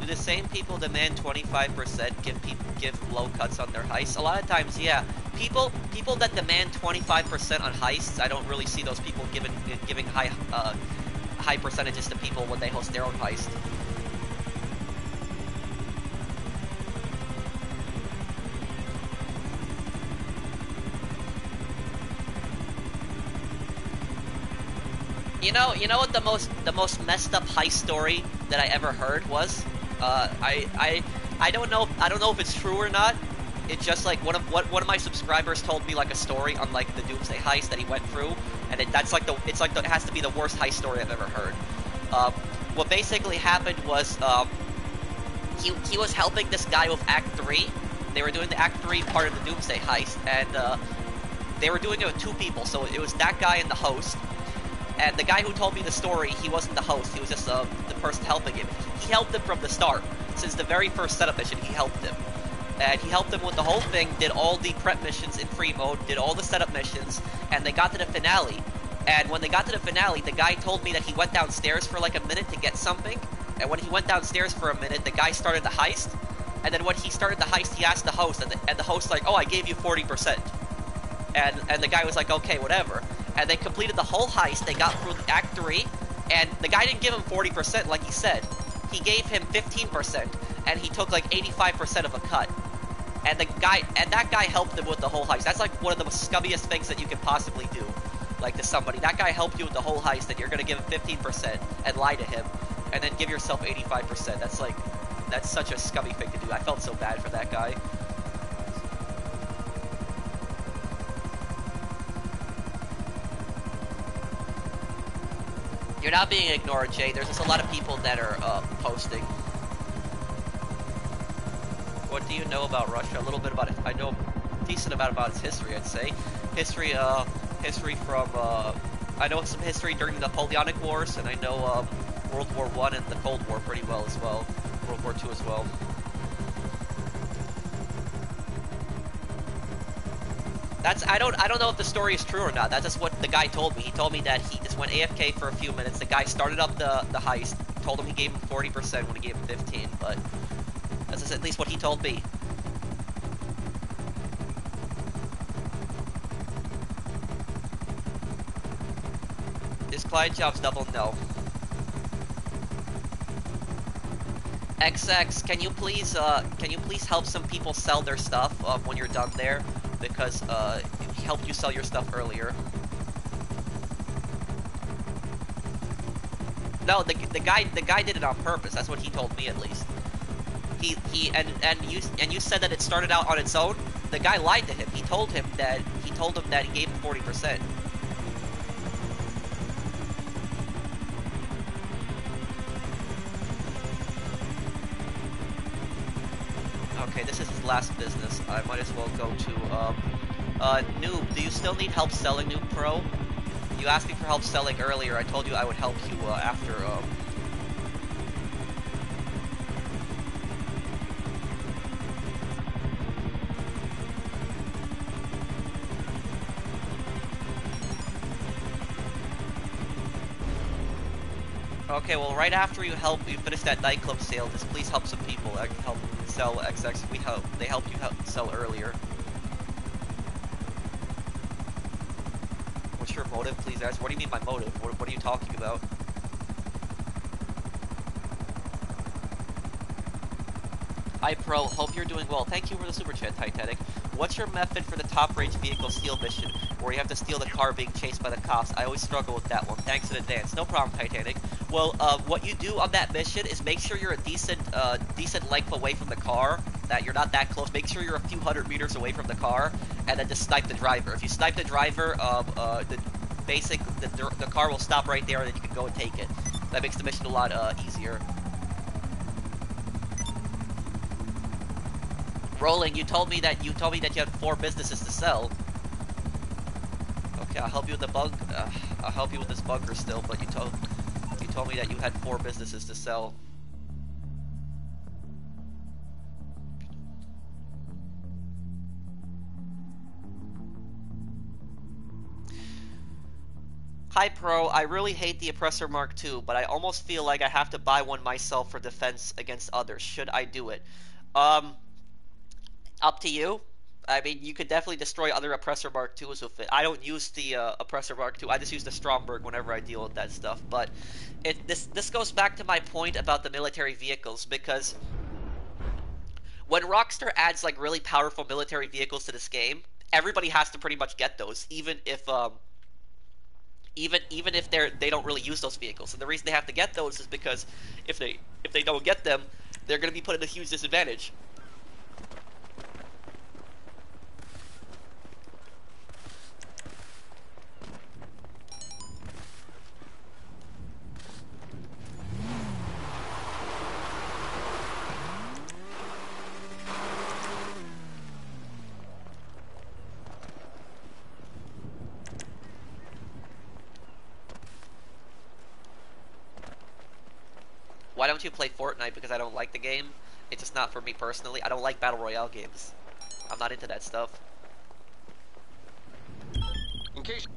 The same people demand 25%, give low cuts on their heists. A lot of times, yeah, people that demand 25% on heists, I don't really see those people giving high percentages to people when they host their own heist. You know what the most messed up heist story that I ever heard was? I don't know if it's true or not. It's just like one of my subscribers told me like a story on like the Doomsday heist that he went through, and it has to be the worst heist story I've ever heard. What basically happened was he was helping this guy with Act 3. They were doing the Act 3 part of the Doomsday heist, and they were doing it with two people. So it was that guy and the host. And the guy who told me the story, he wasn't the host, he was just the person helping him. He helped him from the start. Since the very first setup mission, he helped him. And he helped him with the whole thing, did all the prep missions in free mode, did all the setup missions, and they got to the finale. And when they got to the finale, the guy told me that he went downstairs for like a minute to get something. And when he went downstairs for a minute, the guy started the heist. And then when he started the heist, he asked the host, and the host like, oh, I gave you 40%. And the guy was like, okay, whatever. And they completed the whole heist. They got through Act 3, and the guy didn't give him 40% like he said. He gave him 15%, and he took like 85% of a cut. And that guy helped him with the whole heist. That's like one of the scummiest things that you could possibly do, like to somebody. That guy helped you with the whole heist, and you're gonna give him 15% and lie to him, and then give yourself 85%. That's such a scummy thing to do. I felt so bad for that guy. You're not being ignored, Jay. There's just a lot of people that are posting. What do you know about Russia? A little bit about it. I know a decent amount about its history, I'd say. History from, I know some history during the Napoleonic Wars, and I know World War I and the Cold War pretty well as well. World War II as well. I don't know if the story is true or not. That's just what the guy told me. He told me that he just went AFK for a few minutes. The guy started up the heist. Told him he gave him 40% when he gave him 15, but that's just at least what he told me. This client job's double? No. XX, can you please help some people sell their stuff when you're done there? Because he helped you sell your stuff earlier. No, the guy did it on purpose. That's what he told me, at least. And you said that it started out on its own. The guy lied to him. He told him that he gave him 40%. Okay, this is his last business. I might as well go to Noob, do you still need help selling, Noob Pro? You asked me for help selling earlier. I told you I would help you, after, Okay, well, right after you finish that nightclub sale, just please help some people. Help sell XX. They helped you sell earlier. What's your motive, please ask? What do you mean my motive? What are you talking about? Hi, Pro. Hope you're doing well. Thank you for the super chat, Titanic. What's your method for the top-range vehicle steal mission, where you have to steal the car being chased by the cops? I always struggle with that one. Thanks in advance. No problem, Titanic. Well, what you do on that mission is make sure you're a decent length away from the car, that you're not that close. Make sure you're a few hundred meters away from the car, and then just snipe the driver. If you snipe the driver, the car will stop right there, and then you can go and take it. That makes the mission a lot, easier. Rolling, you told me that you had 4 businesses to sell. Okay, I'll help you with the bug. I'll help you with this bunker still, but you told me that you had 4 businesses to sell. Hi, Pro. I really hate the Oppressor Mark II, but I almost feel like I have to buy one myself for defense against others. Should I do it? Up to you. I mean, you could definitely destroy other Oppressor Mark IIs with it. I don't use the Oppressor Mark II. I just use the Stromberg whenever I deal with that stuff. But this goes back to my point about the military vehicles, because when Rockstar adds like really powerful military vehicles to this game, everybody has to pretty much get those, even if they don't really use those vehicles. And the reason they have to get those is because if they don't get them, they're going to be put at a huge disadvantage. Why don't you play Fortnite? Because I don't like the game. It's just not for me personally. I don't like Battle Royale games. I'm not into that stuff. In case...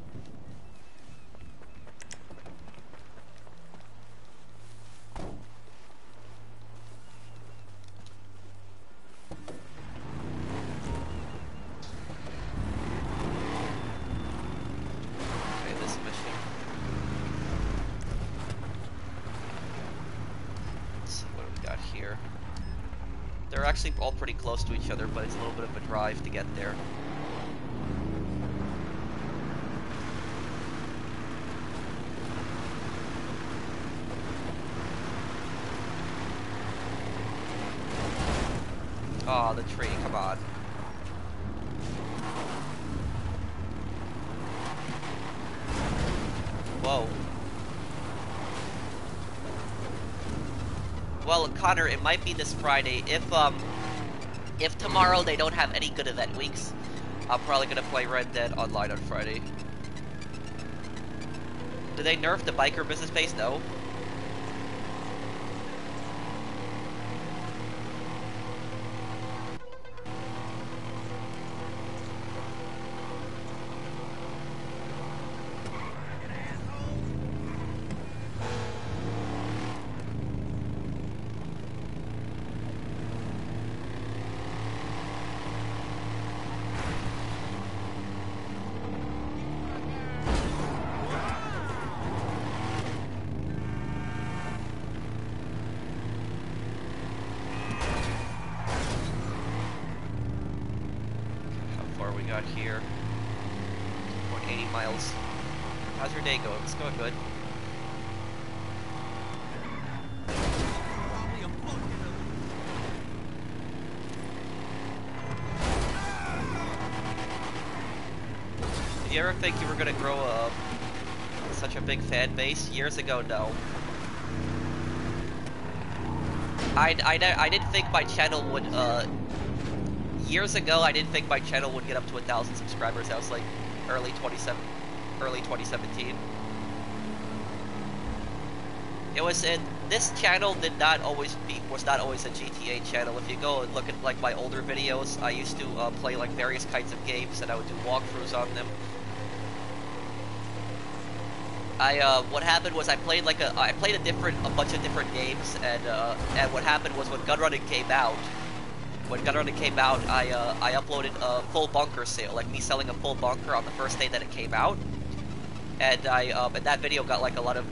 Okay, this mission. Let's see what we got here. They're actually all pretty close to each other, but it's a little bit of a drive to get there. Oh, the tree, come on. Whoa. Well, Connor, it might be this Friday. If tomorrow they don't have any good event weeks, I'm probably gonna play Red Dead Online on Friday. Do they nerf the biker business base? No. Got here. 80 miles. How's your day going? It's going good. Did you ever think you were gonna grow such a big fan base? Years ago, no. I didn't think my channel would years ago, I didn't think my channel would get up to 1,000 subscribers. That was like early 2017. It was in this channel was not always a GTA channel. If you go and look at like my older videos, I used to play like various kinds of games, and I would do walkthroughs on them. What happened was I played a bunch of different games, and what happened was when Gunrunning came out, I uploaded a full bunker sale, like me selling a full bunker on the first day that it came out, and and that video got like a lot of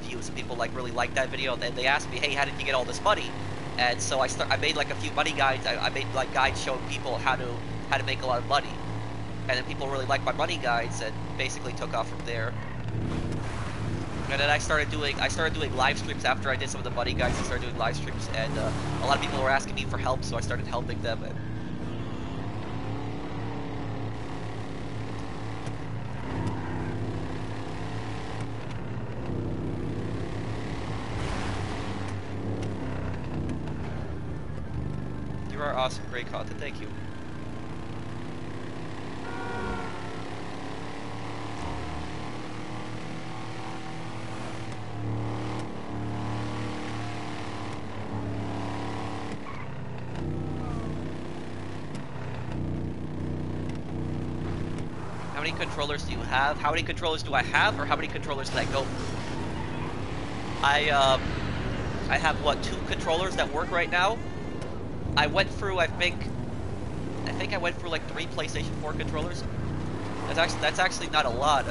views, and people like really liked that video, and they asked me, hey, how did you get all this money? And so I made like a few money guides. I made like guides showing people how to make a lot of money, and then people really liked my money guides, and basically took off from there. And then I started doing live streams after I did some of the money guides. I started doing live streams, and a lot of people were asking me for help, so I started helping them. And you are awesome, great content. Thank you. How many controllers do you have? How many controllers do I have, or how many controllers did I go through? I have, what, 2 controllers that work right now? I went through, I think I went through like 3 PlayStation 4 controllers. That's actually not a lot,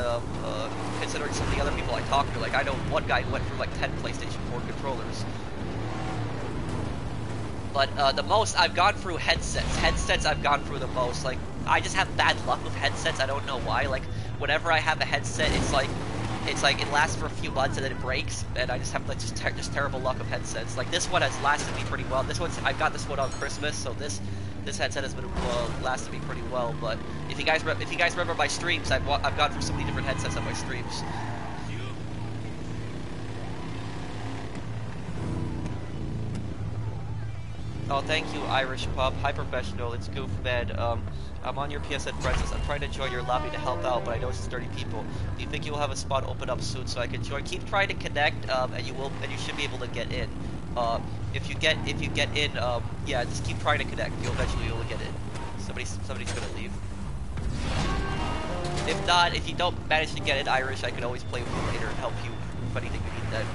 considering some of the other people I talked to. Like, I know one guy who went through like 10 PlayStation 4 controllers. But the most I've gone through headsets I've gone through the most. Like, I just have bad luck with headsets. I don't know why. Like, whenever I have a headset, it's like it lasts for a few months and then it breaks, and I just have like just terrible luck with headsets. Like, this one has lasted me pretty well. I got this one on Christmas, so this headset has been lasted me pretty well. But if you guys remember my streams, I've gone through so many different headsets on my streams. Oh, thank you, Irish Pub. Hi, Professional. It's Goof, man. I'm on your PSN friends list. I'm trying to join your lobby to help out, but I know it's 30 people. Do you think you will have a spot open up soon so I can join? Keep trying to connect, and you should be able to get in. If you get in, yeah, just keep trying to connect. You'll eventually be able to get in. Somebody's gonna leave. If not, if you don't manage to get in, Irish, I can always play with you later and help you with anything you need then.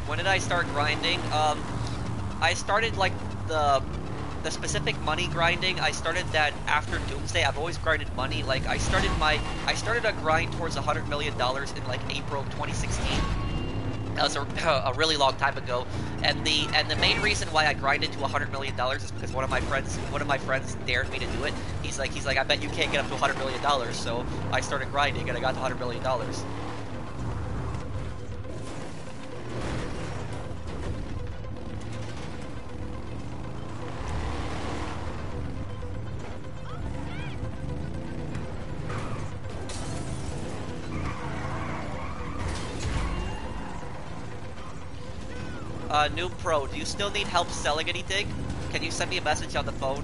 When did I start grinding? I started like the specific money grinding. I started that after Doomsday. I've always grinded money. Like, I started a grind towards $100 million in like April 2016. That was a really long time ago. And the main reason why I grinded to $100 million is because one of my friends dared me to do it. He's like, I bet you can't get up to $100 million. So I started grinding and I got to $100 million. Noob Pro, do you still need help selling anything? Can you send me a message on the phone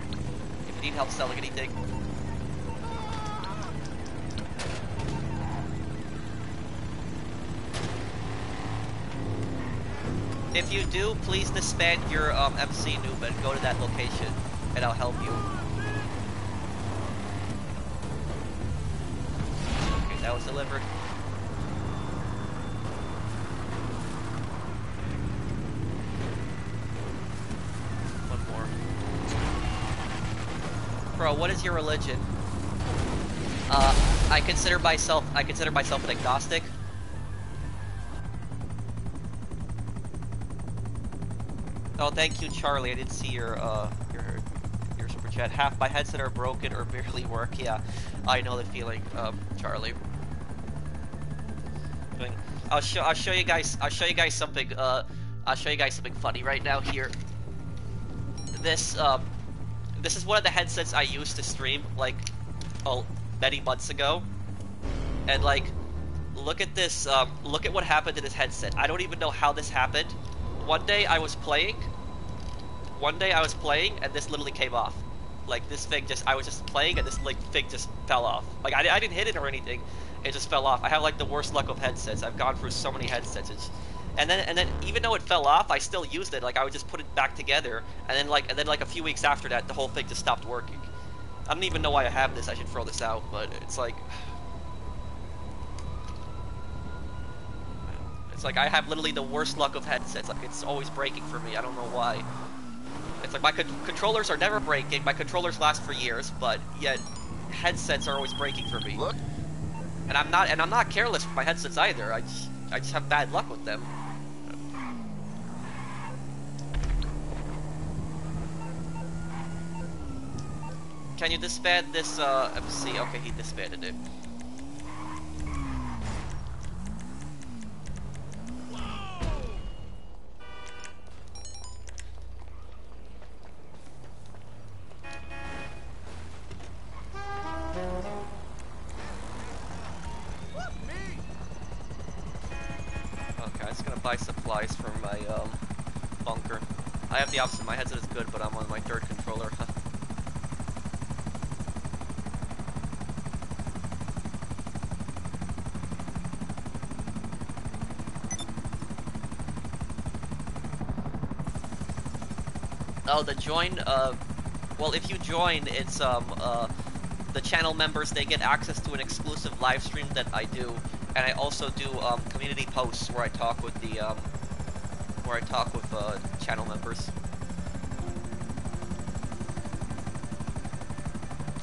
if you need help selling anything? If you do, please disband your MC Noob and go to that location, and I'll help you. Okay, that was delivered. Bro, what is your religion? I consider myself an agnostic. Oh, thank you, Charlie. I didn't see your super chat. Half my headset are broken or barely work. Yeah, I know the feeling, Charlie. Thing. I'll show you guys something I'll show you guys something funny right now here. This this is one of the headsets I used to stream like many months ago. And like look at this look at what happened to this headset. I don't even know how this happened. One day I was playing and this literally came off. Like this thing I was just playing and this like thing just fell off. Like I didn't hit it or anything. It just fell off. I have like the worst luck of headsets. I've gone through so many headsets. And then even though it fell off, I still used it. Like I would just put it back together, and then like a few weeks after that, the whole thing just stopped working. I don't even know why I have this. I should throw this out, but it's like I have literally the worst luck of headsets. Like it's always breaking for me. I don't know why. It's like my controllers are never breaking. My controllers last for years, but yet headsets are always breaking for me. Look. And I'm not careless with my headsets either. I just have bad luck with them. Can you disband this MC? Okay, he disbanded it. Okay, I'm just gonna buy supplies for my bunker. I have the opposite. My headset is good, but I'm on my third controller. Oh, the join, well, if you join, it's, the channel members, they get access to an exclusive live stream that I do, and I also do, community posts where I talk with the, channel members.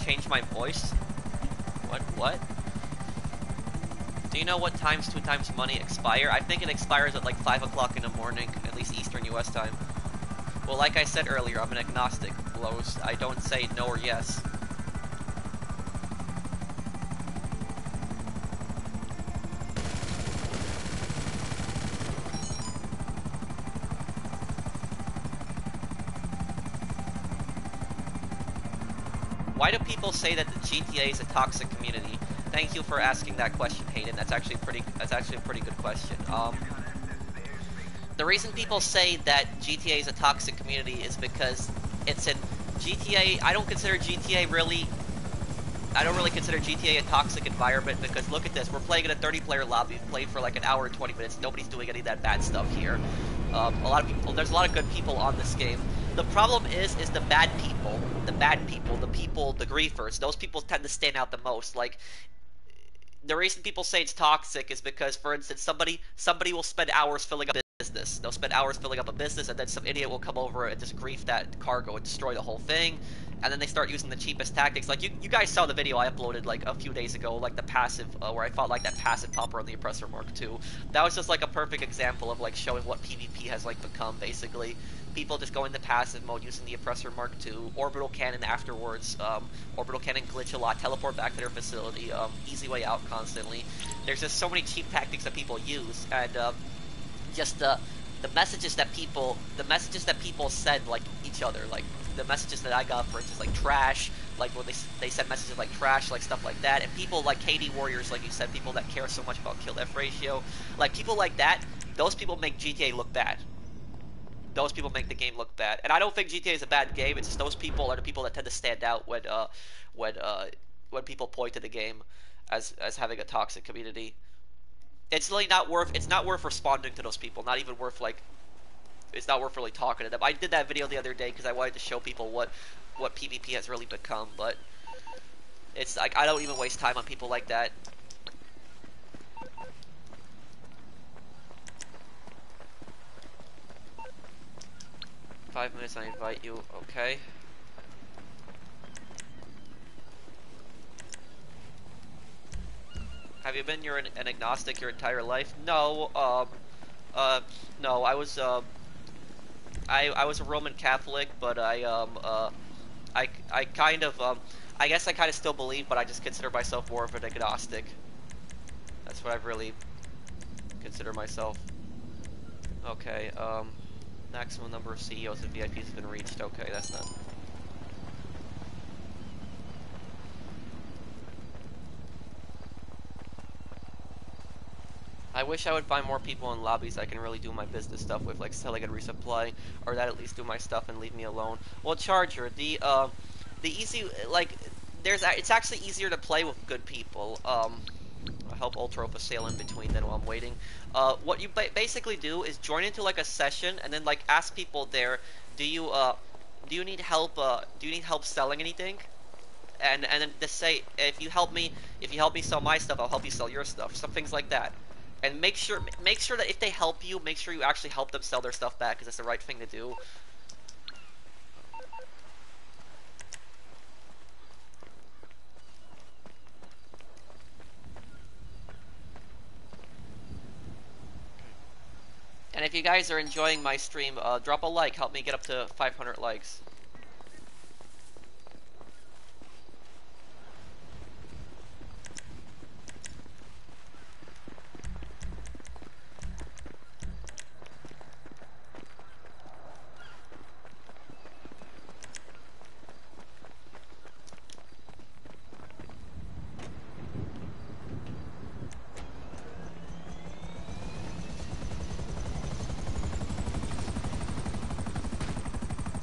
Change my voice? What? Do you know what times 2 times money expire? I think it expires at like 5 o'clock in the morning, at least Eastern US time. Well, like I said earlier, I'm an agnostic. Blows. I don't say no or yes. Why do people say that the GTA is a toxic community? Thank you for asking that question, Hayden. That's actually a pretty good question. The reason people say that GTA is a toxic community is because it's in GTA. I don't really consider GTA a toxic environment because look at this. We're playing in a 30-player lobby. We've played for like an hour and 20 minutes. Nobody's doing any of that bad stuff here. There's a lot of good people on this game. The problem is the bad people. The griefers. Those people tend to stand out the most. Like, the reason people say it's toxic is because, for instance, somebody will spend hours filling up business. They'll spend hours filling up a business, and then some idiot will come over and just grief that cargo and destroy the whole thing. And then they start using the cheapest tactics. Like, you guys saw the video I uploaded, like, a few days ago, like, the passive, where I fought, like, that passive popper on the Oppressor Mark II. That was just, like, a perfect example of, like, showing what PvP has, like, become, basically. People just go into passive mode using the Oppressor Mark II, Orbital Cannon afterwards, Orbital Cannon glitch a lot, teleport back to their facility, easy way out constantly. There's just so many cheap tactics that people use, and, just the messages that people send, like, each other, like, the messages that I got, for instance, like trash, like when they send messages like trash, like stuff like that, and people like KD Warriors, like you said, people that care so much about kill death ratio, like people like that, those people make GTA look bad. Those people make the game look bad, and I don't think GTA is a bad game. It's just those people are the people that tend to stand out when people point to the game as having a toxic community. It's really not worth. It's not worth responding to those people. Not even worth like. It's not worth really talking to them. I did that video the other day because I wanted to show people what PvP has really become, but it's like I don't even waste time on people like that. "5 minutes, I invite you." Okay. Have you been an agnostic your entire life? No. No. I was a Roman Catholic, but I kind of I guess I kind of still believe, but I just consider myself more of an agnostic. That's what I've really consider myself. Okay, maximum number of CEOs and VIPs has been reached. Okay, that's not... I wish I would find more people in lobbies I can really do my business stuff with, like selling and resupplying, or that at least do my stuff and leave me alone. Well, Charger, the easy, like, it's actually easier to play with good people. I'll help Ultra with a sale in between then while I'm waiting. What you basically do is join into like a session and then like ask people there, do you need help, selling anything? And then just say, if you help me sell my stuff, I'll help you sell your stuff. Some things like that. And make sure that if they help you, make sure you actually help them sell their stuff back, because that's the right thing to do. And if you guys are enjoying my stream, drop a like, help me get up to 500 likes.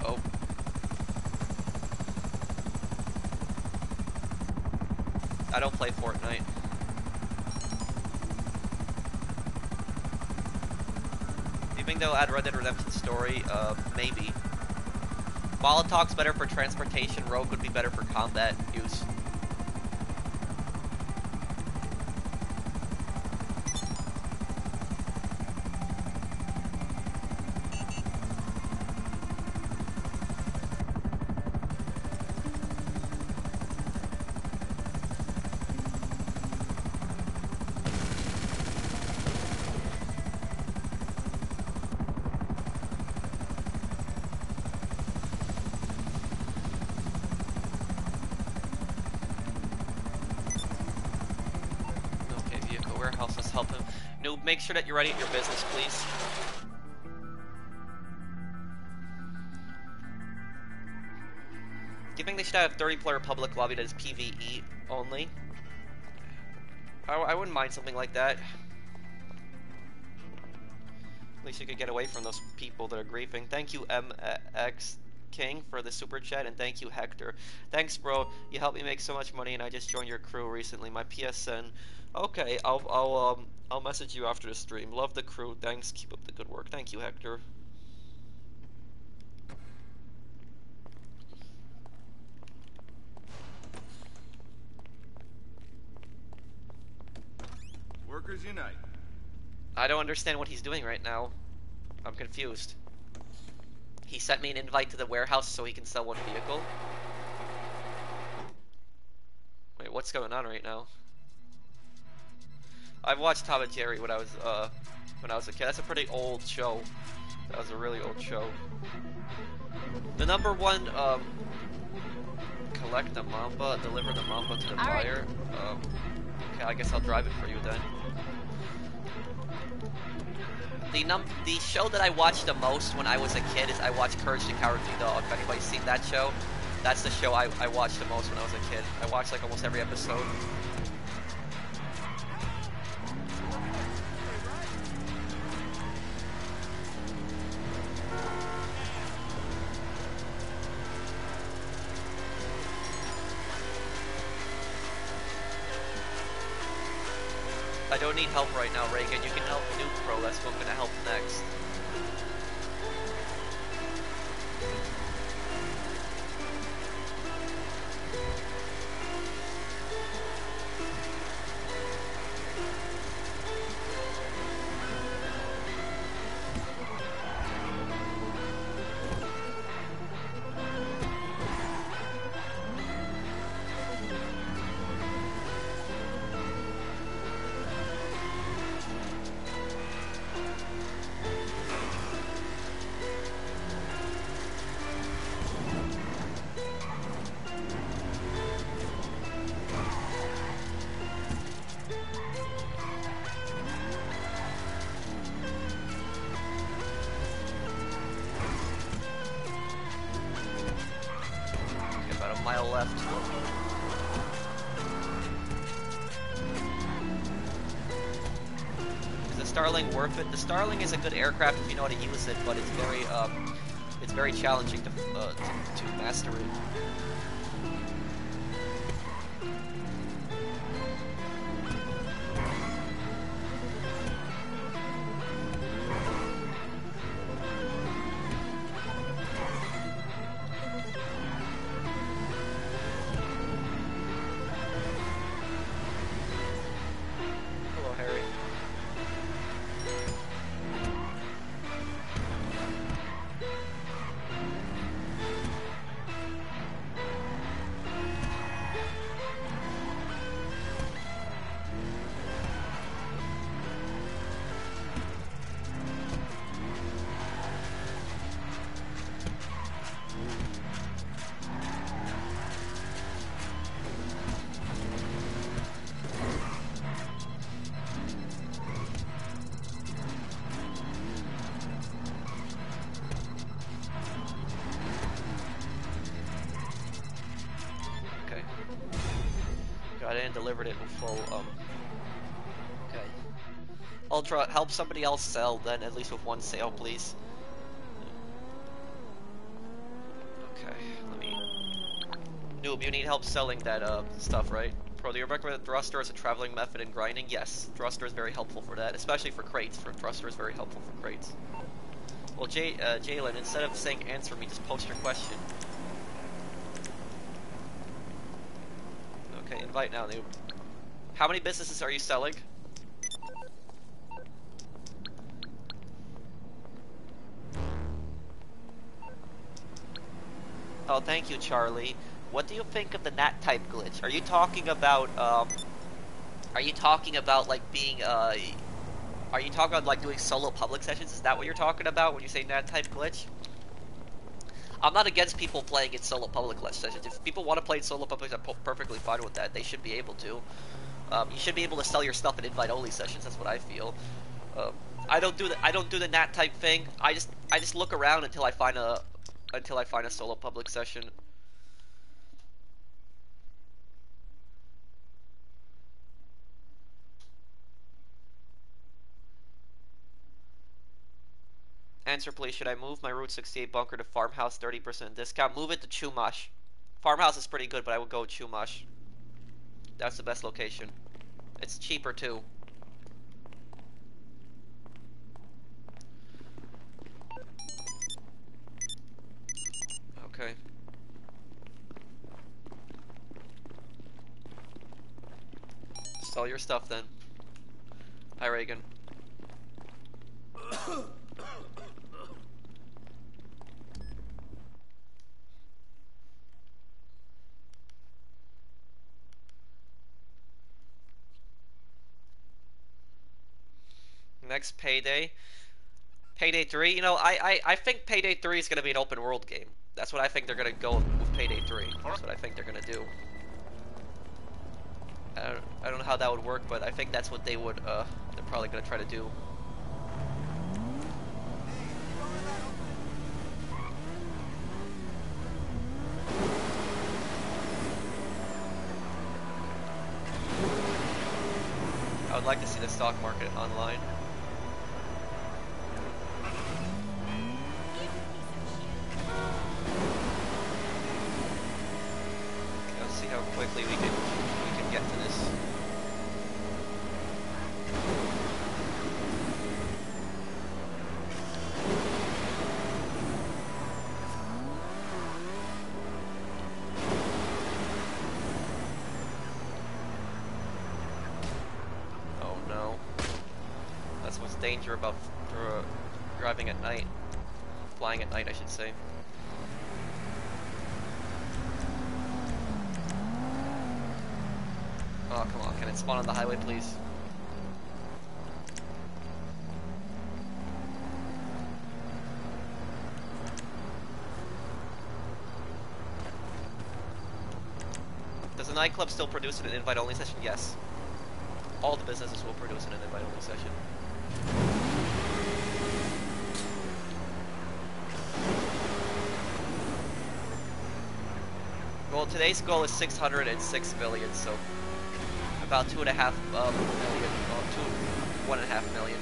Oh. I don't play Fortnite. Do you think they'll add Red Dead Redemption story? Maybe. Molotov's better for transportation, Rogue would be better for combat use. Make sure that you're ready at your business, please. Do you think they should have 30-player public lobby that is PvE only? I wouldn't mind something like that. At least you could get away from those people that are griefing. Thank you, MX King, for the super chat, and thank you, Hector. Thanks, bro. You helped me make so much money, and I just joined your crew recently. My PSN. Okay, I'll message you after the stream. Love the crew. Thanks. Keep up the good work. Thank you, Hector. Workers unite. I don't understand what he's doing right now. I'm confused. He sent me an invite to the warehouse so he can sell one vehicle. Wait, what's going on right now? I've watched Tom and Jerry when I was a kid. That's a pretty old show. That was a really old show. The number one, collect the Mamba, deliver the Mamba to the buyer. Okay, I guess I'll drive it for you then. The show that I watched the most when I was a kid is I watched Courage the Cowardly Dog. If anybody's seen that show, that's the show I watched the most when I was a kid. I watched like almost every episode. I don't need help right now, Reagan. You can help Nuke Pro. That's what I'm gonna help next. left. Is the Starling worth it? The Starling is a good aircraft if you know how to use it, but it's very challenging to master it. Got in, delivered it with full, okay. Ultra, help somebody else sell, then, at least with one sale, please. Okay, let me... Noob, you need help selling that, stuff, right? Pro, do you recommend thruster as a traveling method in grinding? Yes, thruster is very helpful for that, especially for crates. Thruster is very helpful for crates. Well, Jalen, instead of saying answer me, just post your question. Okay, invite now, noob. How many businesses are you selling? Oh, thank you, Charlie. What do you think of the NAT type glitch? Are you talking about like being are you talking about like doing solo public sessions? Is that what you're talking about when you say NAT type glitch? I'm not against people playing in solo public sessions. If people want to play in solo public, I'm perfectly fine with that. They should be able to. You should be able to sell your stuff in invite-only sessions. That's what I feel. I don't do the NAT type thing. I just look around until I find a solo public session. Answer please, should I move my Route 68 bunker to Farmhouse 30% discount? Move it to Chumash. Farmhouse is pretty good, but I would go Chumash. That's the best location. It's cheaper too. Okay. Sell your stuff then. Hi, Reagan. Next Payday. Payday 3, you know, I think Payday 3 is going to be an open world game. That's what I think they're going to go with Payday 3. That's what I think they're going to do. I don't know how that would work, but I think that's what they would, they're probably going to try to do. I would like to see the stock market online. Let's see how quickly we can get to this. Oh no. That's what's danger about driving at night. Flying at night, I should say. Oh, come on, can it spawn on the highway, please? Does the nightclub still produce an invite-only session? Yes. All the businesses will produce an invite-only session. Well, today's goal is 606 million, so about $2.5 million, well, $1.5 million.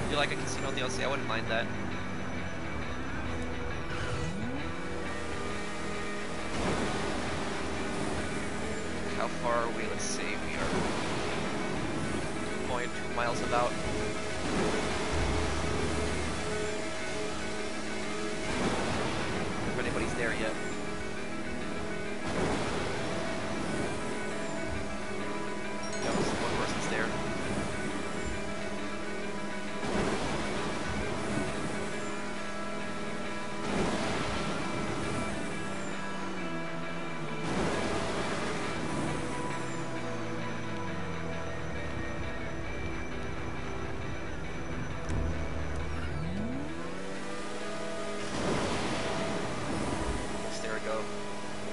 You like a casino DLC? I wouldn't mind that. How far are we? Let's see. We are 2.2 miles about. If anybody's there yet. Yep, one person's there.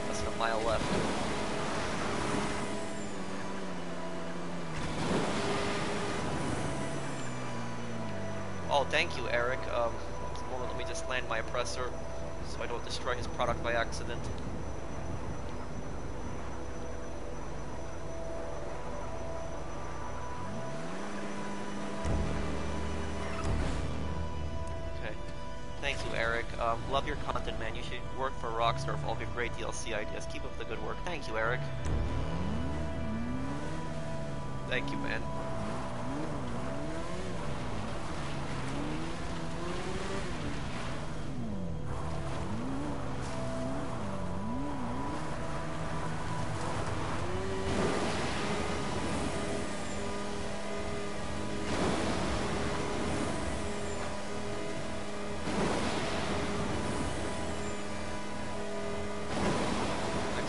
Less than a mile left. Oh, thank you, Eric. Let me just land my oppressor so I don't destroy his product by accident. Thank you, Eric. Love your content, man. You should work for Rockstar for all of your great DLC ideas. Keep up the good work. Thank you, Eric. Thank you, man.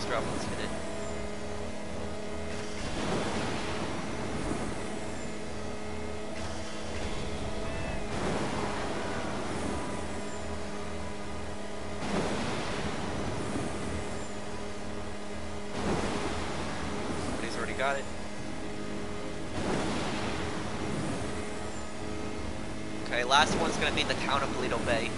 Let's hit it. Somebody's already got it. Okay, last one's gonna be the town of Toledo Bay.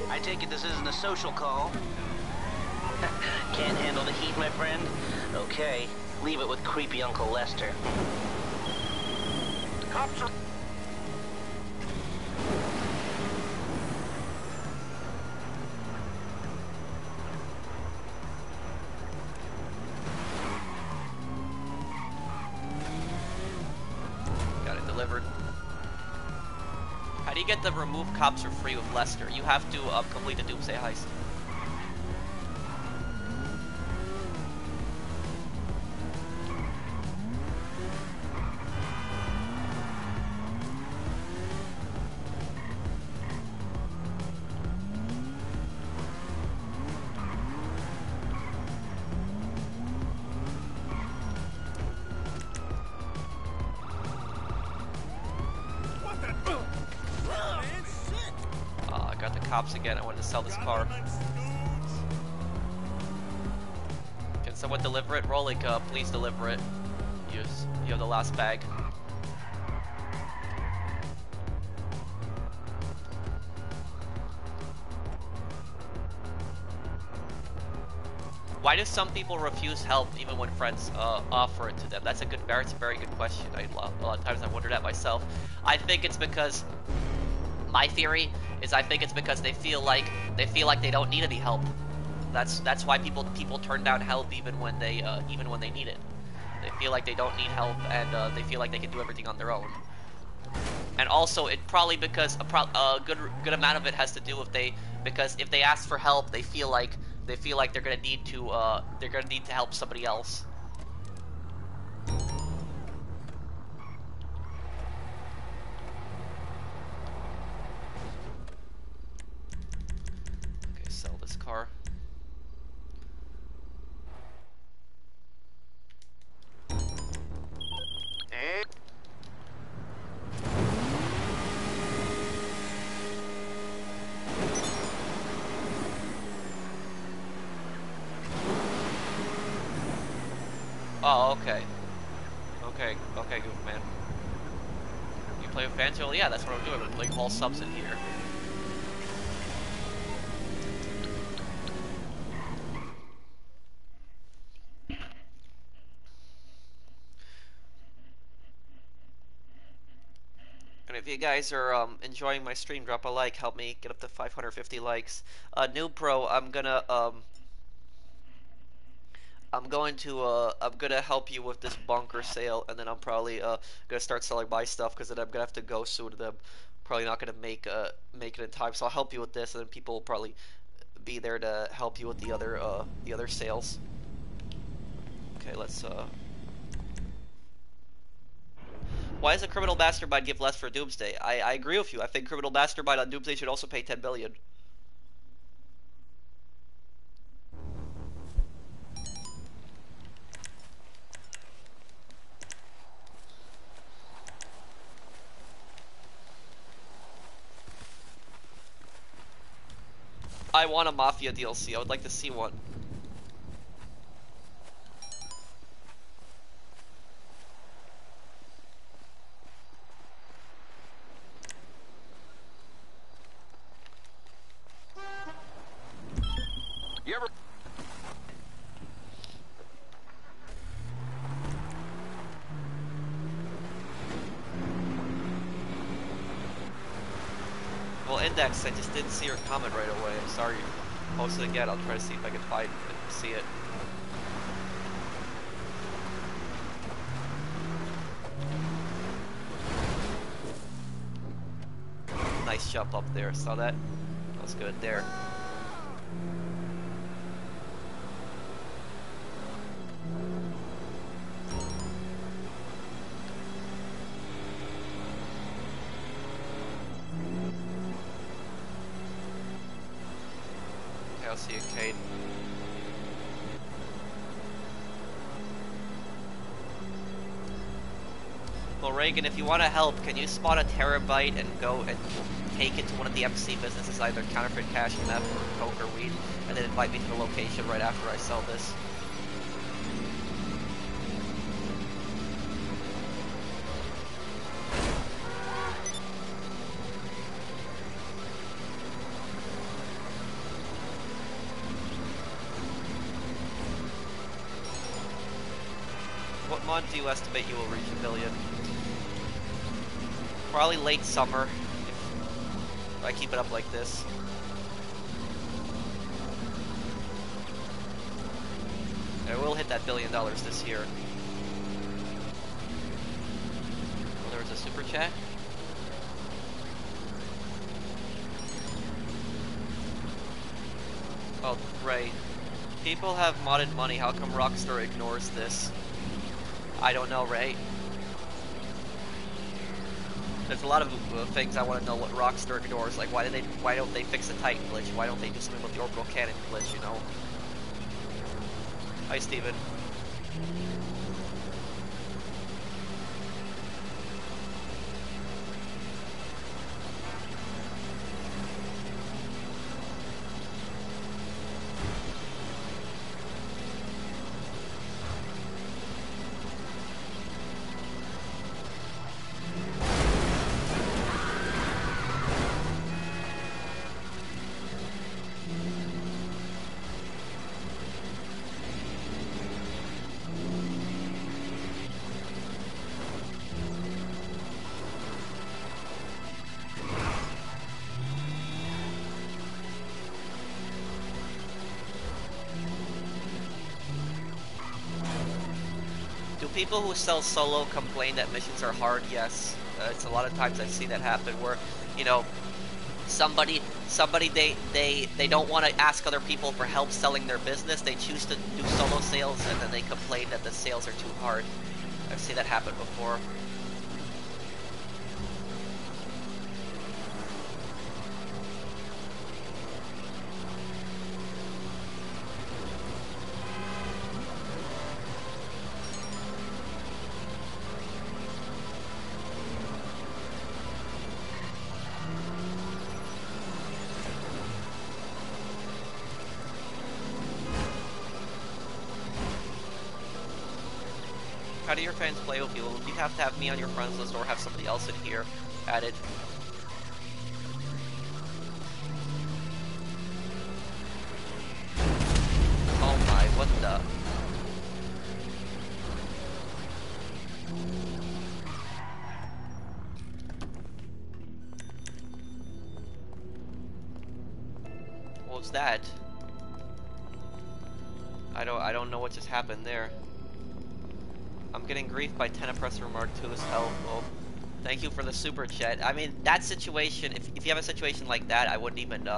I take it this isn't a social call. Can't handle the heat, my friend? Okay, leave it with creepy Uncle Lester. The cops are... Got it delivered. How do you get the remove cops for free with Lester? You have to complete the Doomsday Heist. I got the cops again. I wanted to sell this car. Can someone deliver it? Rolik, please deliver it. You have the last bag. Why do some people refuse help even when friends offer it to them? That's a very good question. A lot of times I wonder that myself. I think it's because my theory is I think it's because they feel like they don't need any help. That's why people turn down help even when they need it. They feel like they don't need help and they feel like they can do everything on their own. And also, it probably because a good amount of it has to do with because if they ask for help, they feel like they're gonna need to help somebody else. Oh, okay. Okay, okay, Goof Man. You play with fans? Well, yeah, that's what I'm doing. I'm putting all subs in here. And if you guys are enjoying my stream, drop a like. Help me get up to 550 likes. Noob Pro, I'm gonna help you with this bunker sale, and then I'm probably gonna start selling my stuff because then I'm gonna have to go soon. And I'm probably not gonna make it in time, so I'll help you with this, and then people will probably be there to help you with the other sales. Okay, let's Why does a criminal mastermind give less for Doomsday? I agree with you. I think criminal mastermind on Doomsday should also pay 10 billion. I want a Mafia DLC. I would like to see one. You ever... Well, Index, I just didn't see your comment right away. I'm sorry. Post it again. I'll try to see if I can find and see it. Nice jump up there. Saw that? That was good there. Okay, I'll see you, Kate. Well, Reagan, if you want to help, can you spot a terabyte and go and take it to one of the MC businesses, either counterfeit cash, meth, or coke or weed, and then invite me to the location right after I sell this? What month do you estimate you will reach a billion? Probably late summer, if I keep it up like this. I will hit that $1 billion this year. Oh, there was a super chat? Oh, right. People have modded money, how come Rockstar ignores this? I don't know, Ray. There's a lot of things I want to know what Rockstar ignores, like why don't they fix the Titan glitch? Why don't they do something with the orbital cannon glitch, you know? Hi, Steven. People who sell solo complain that missions are hard. Yes, it's a lot of times I see that happen where, you know, somebody they don't want to ask other people for help selling their business. They choose to do solo sales and then they complain that the sales are too hard. I've seen that happen before. How do your fans play with you? Do you have to have me on your friends list or have somebody else in here added? Oh my, what the? What was that? I don't know what just happened there. I'm getting grief by 10 Oppressor Mark II's help. Oh, thank you for the super chat. I mean, that situation, if you have a situation like that, I wouldn't even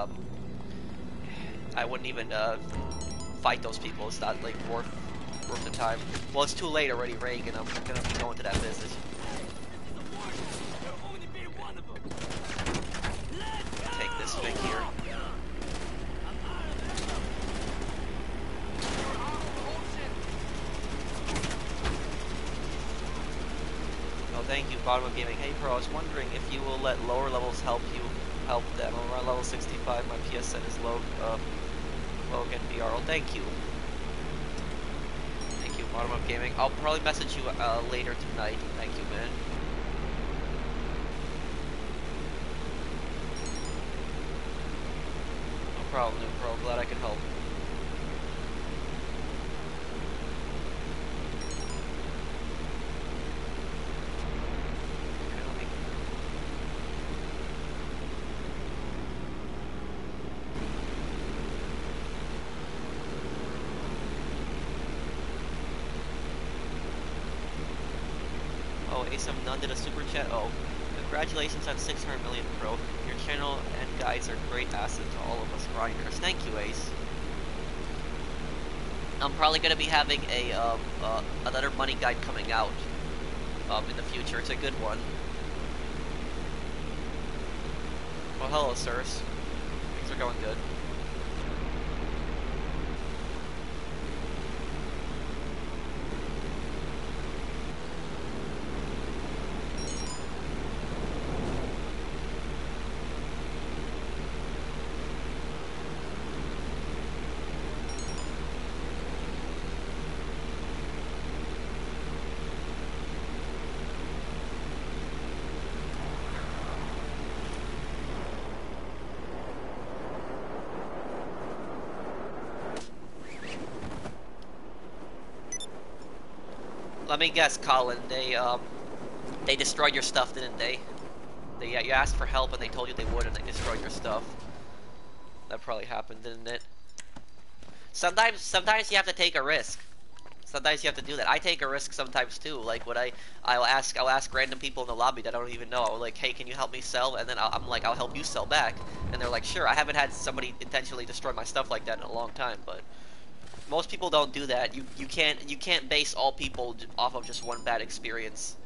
fight those people. It's not like worth the time. Well, it's too late already, Reagan. I'm gonna be going to that business. Take this thing here. Oh, thank you, Bottom of Gaming. Hey, Pro, I was wondering if you will let lower levels help them. I'm around level 65. My PSN is Logan BR. Oh, thank you. Thank you, Bottom of Gaming. I'll probably message you later tonight. Thank you, man. No problem, new Pro. Glad I could help. Some None did a super chat. Oh, congratulations on 600 million, Pro. Your channel and guides are great asset to all of us grinders. Thank you, Ace. I'm probably gonna be having a another money guide coming out in the future. It's a good one. Well, hello, sirs. Things are going good. Let me guess, Colin. They destroyed your stuff, didn't they? You asked for help and they told you they would, and they destroyed your stuff. That probably happened, didn't it? Sometimes you have to take a risk. Sometimes you have to do that. I take a risk sometimes too. Like when I'll ask random people in the lobby that I don't even know. I'll like, hey, can you help me sell? And then I'm like, I'll help you sell back. And they're like, sure. I haven't had somebody intentionally destroy my stuff like that in a long time, but most people don't do that. You can't base all people off of just one bad experience.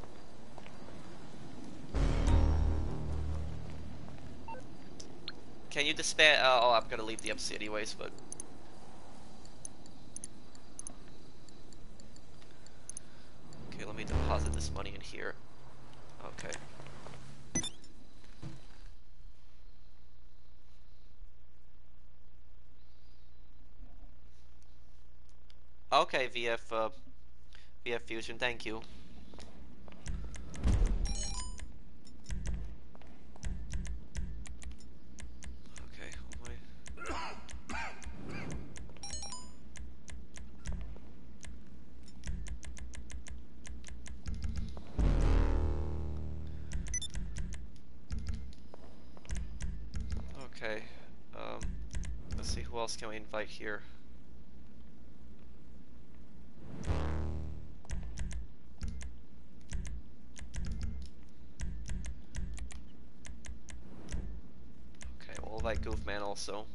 Can you disband? Oh, I'm gonna leave the MC anyways, but. Okay, let me deposit this money in here. Okay. Okay, VF Fusion, thank you. Okay, wait. Okay, let's see, who else can we invite here? Okay, we'll invite Goofman also.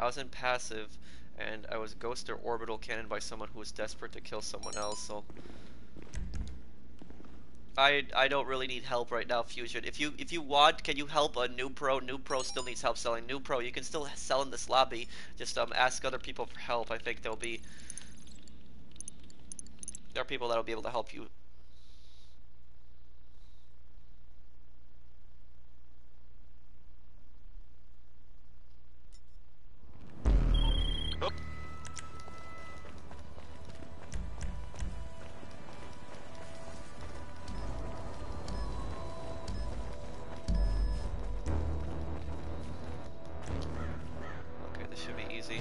I was in passive, and I was ghost or orbital cannon by someone who was desperate to kill someone else, so... I don't really need help right now, Fusion. If you want, can you help a new pro? New pro still needs help selling. New pro, you can still sell in this lobby. Just ask other people for help. I think there are people that'll be able to help you. Okay, this should be easy.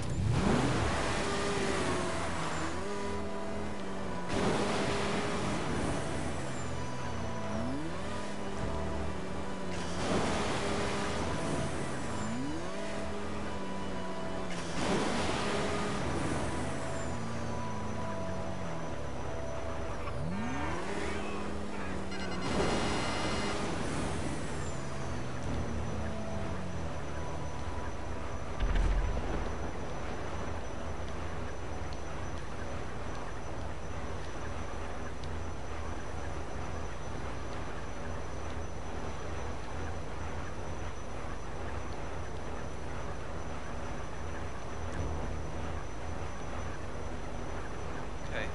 Okay.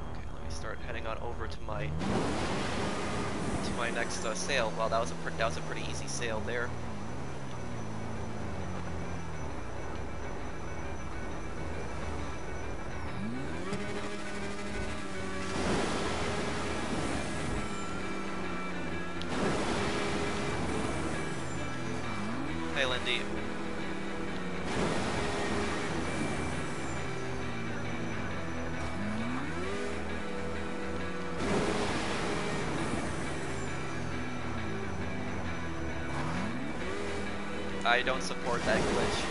Okay, let me start heading on over to my next sale. Wow, that was a pretty easy sale there. Hey, Lindy. I don't support that glitch.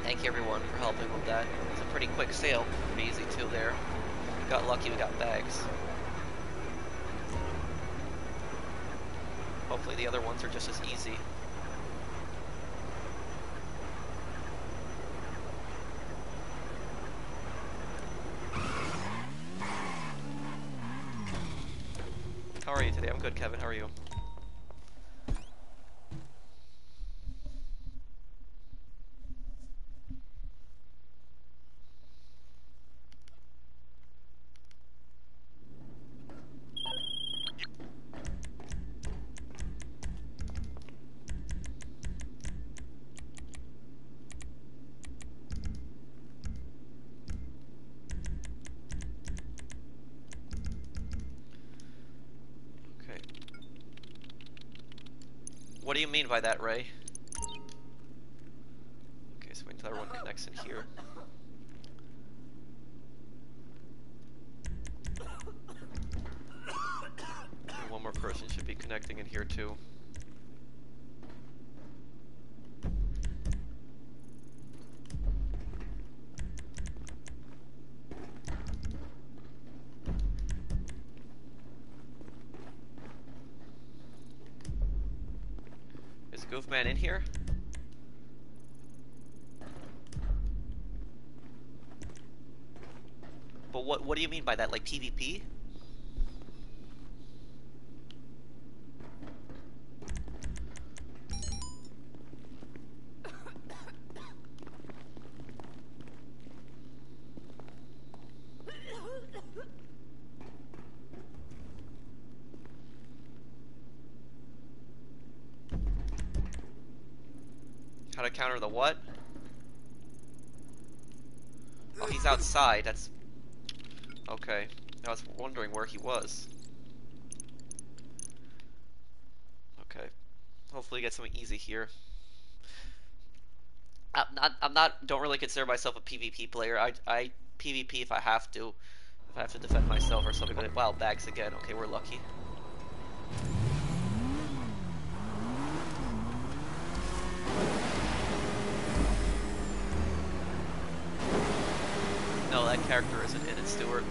Thank you everyone for helping with that. It's a pretty quick sale. Pretty easy too there. Got lucky we got bags. Hopefully the other ones are just as easy. How are you today? I'm good, Kevin. How are you? Okay. What do you mean by that, Ray? Okay, so wait until everyone connects in here. And one more person should be connecting in here too. Is Goofman in here? But what do you mean by that? Like PvP? How to counter the what? Oh, he's outside. That's... Okay. I was wondering where he was. Okay. Hopefully get something easy here. Don't really consider myself a PvP player. I PvP if I have to. If I have to defend myself or something like that. Wow, bags again. Okay, we're lucky. No, that character isn't in it, Stuart.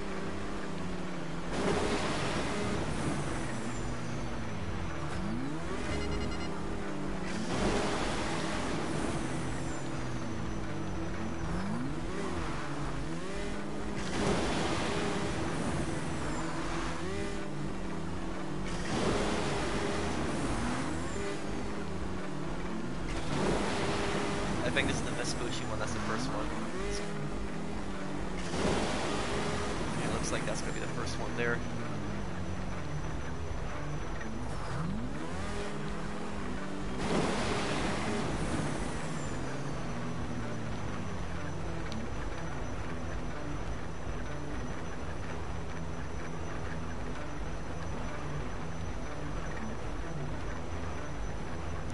polishing one. That's the first one. Yeah, looks like that's gonna be the first one there.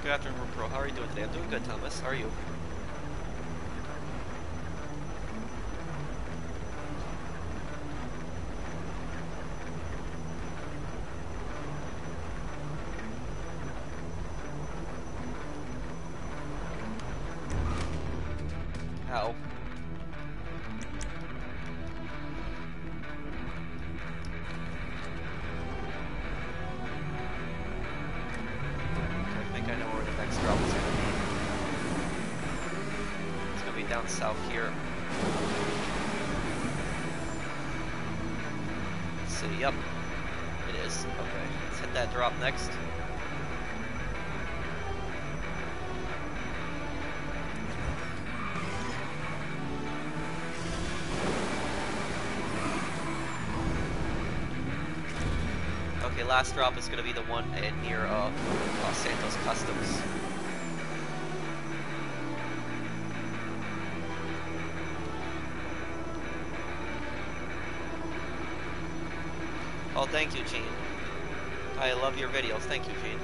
Good afternoon, Pro. How are you doing today? I'm doing good, Thomas. How are you? Ow. I think I know where the next drop is going to be. It's going to be down south here. Let's see. Yep. It is. Okay. Let's hit that drop next. Okay, last drop is going to be the one near Los Santos Customs. Oh, thank you, Gene. I love your videos. Thank you, Gene.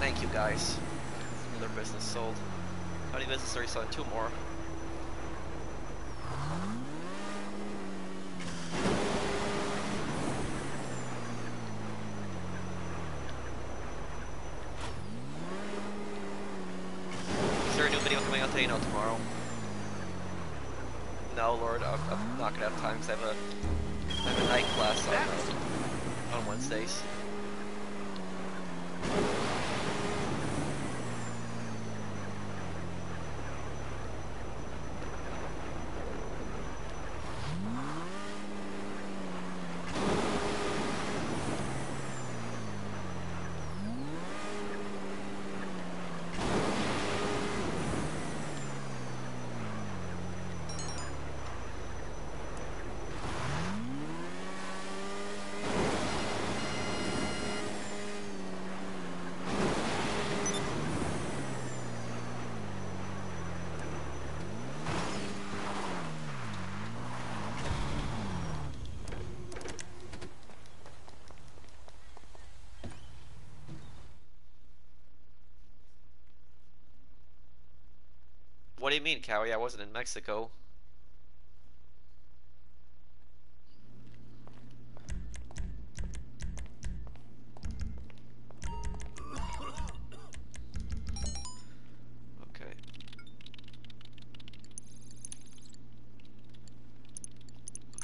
Thank you, guys. Another business sold. How many businesses are you selling? 2 more. Is there a new video coming out today? No, tomorrow. No, Lord, I'm not gonna have time because I have a night class on Wednesdays. What do you mean, Cowie? I wasn't in Mexico. Okay.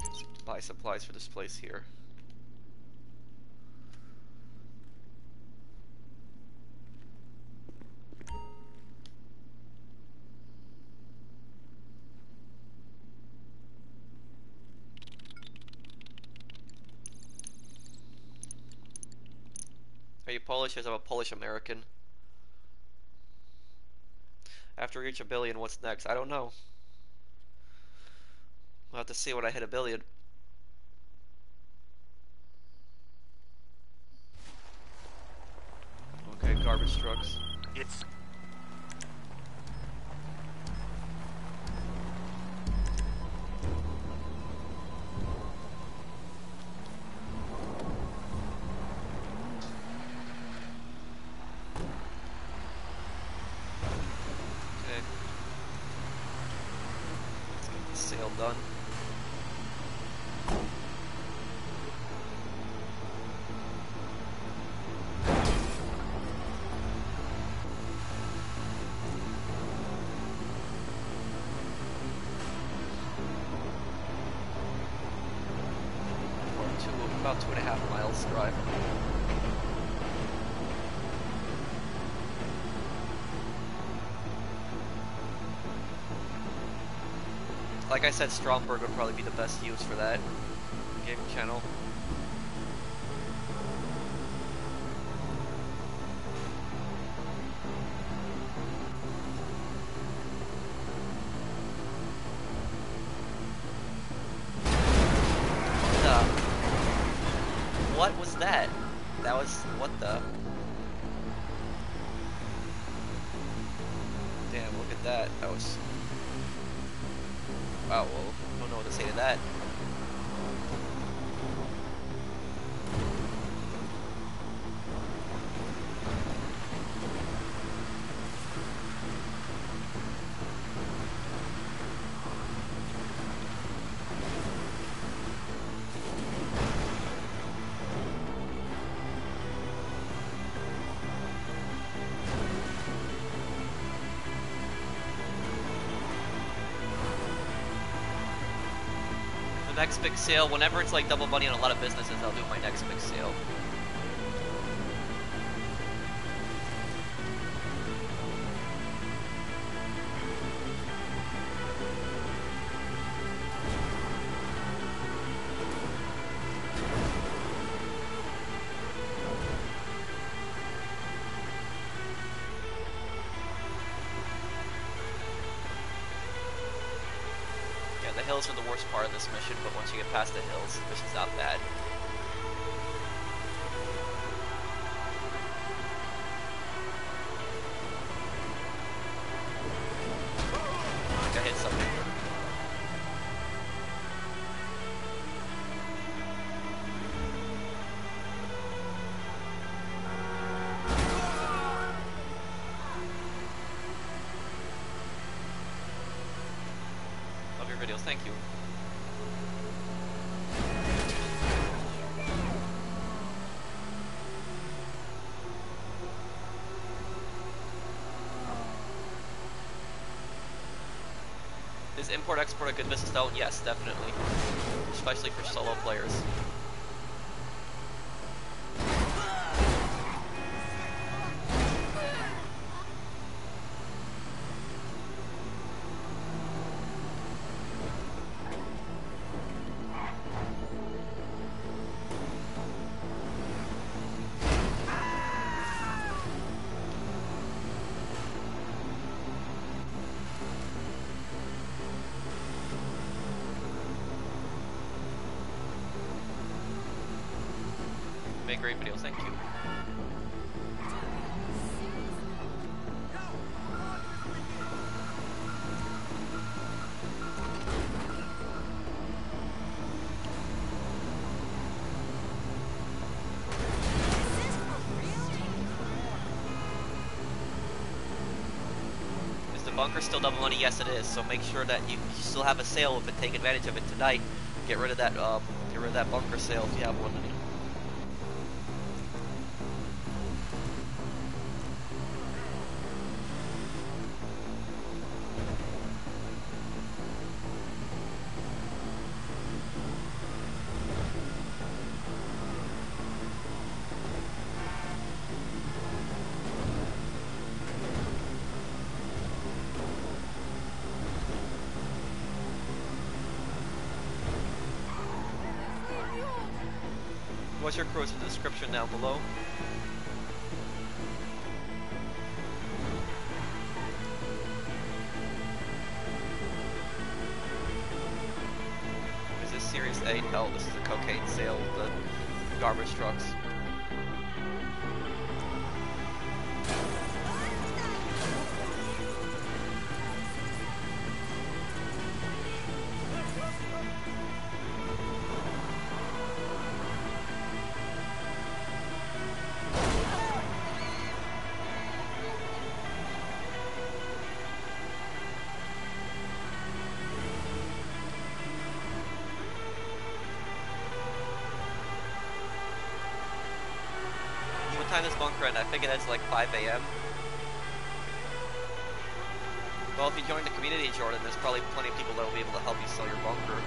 Let's buy supplies for this place here. Are you Polish? Yes, I'm a Polish American. After we reach 1 billion, what's next? I don't know. We'll have to see when I hit 1 billion. Okay, garbage trucks. It's Okay. Let's get the sale done. about 2.5 miles drive. Like I said, Stromberg would probably be the best use for that game channel. What was that? That was, what the? Damn, look at that. That was... Wow, well, I don't know what to say to that. Next big sale, whenever it's like double money on a lot of businesses, I'll do my next big sale. The hills are the worst part of this mission, but once you get past the hills, the mission's not bad. I think I hit something. Videos, thank you. Is import-export a good business though? Yes, definitely. Especially for solo players. Make great videos, thank you. Is the bunker still double money? Yes, it is. So make sure that you still have a sale with it. Take advantage of it tonight. Get rid of that. Get rid of that bunker sale if you have one. What's your cruise in the description down below? Is this Series 8? Hell, this is a cocaine sale with the garbage trucks. Time this bunker end? I think it ends like 5 a.m. Well, if you join the community, Jordan, there's probably plenty of people that will be able to help you sell your bunker.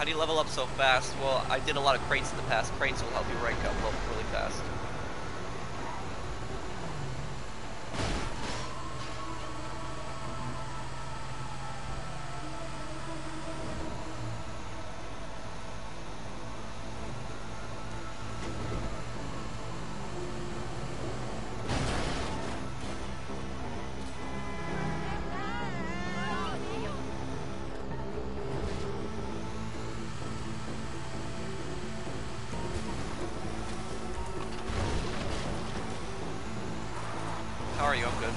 How do you level up so fast? Well, I did a lot of crates in the past. Crates will help you rank up really fast. How are you? I'm good.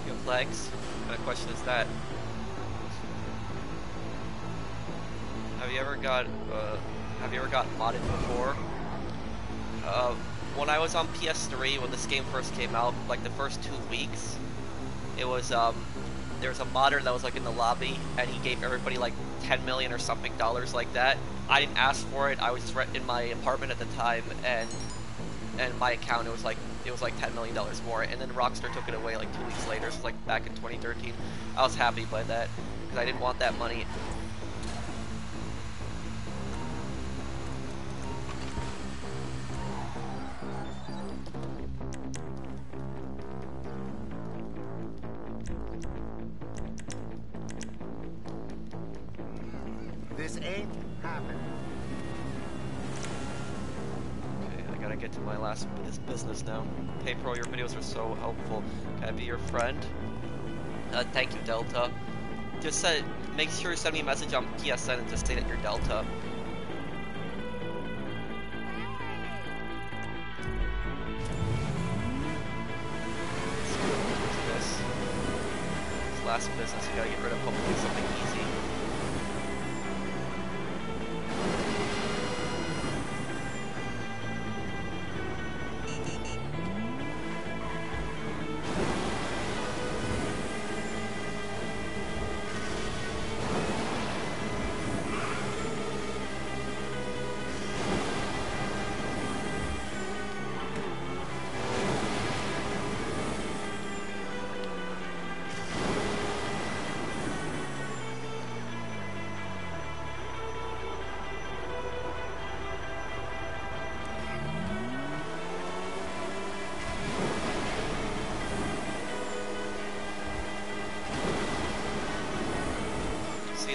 You have flags? What kind of question is that? Have you ever got modded before? When I was on PS3, when this game first came out, like the first 2 weeks, it was there was a modder that was like in the lobby, and he gave everybody like 10 million or something dollars like that. I didn't ask for it. I was just in my apartment at the time, and my account it was like $10 million more. And then Rockstar took it away like 2 weeks later. So it was like back in 2013. I was happy by that because I didn't want that money. This ain't happening. Okay, I gotta get to my last business now. Hey Pro, your videos are so helpful. Can I be your friend? Thank you, Delta. Just make sure to send me a message on PSN and just say that you're Delta. This last business, you gotta get rid of hopefully something easy.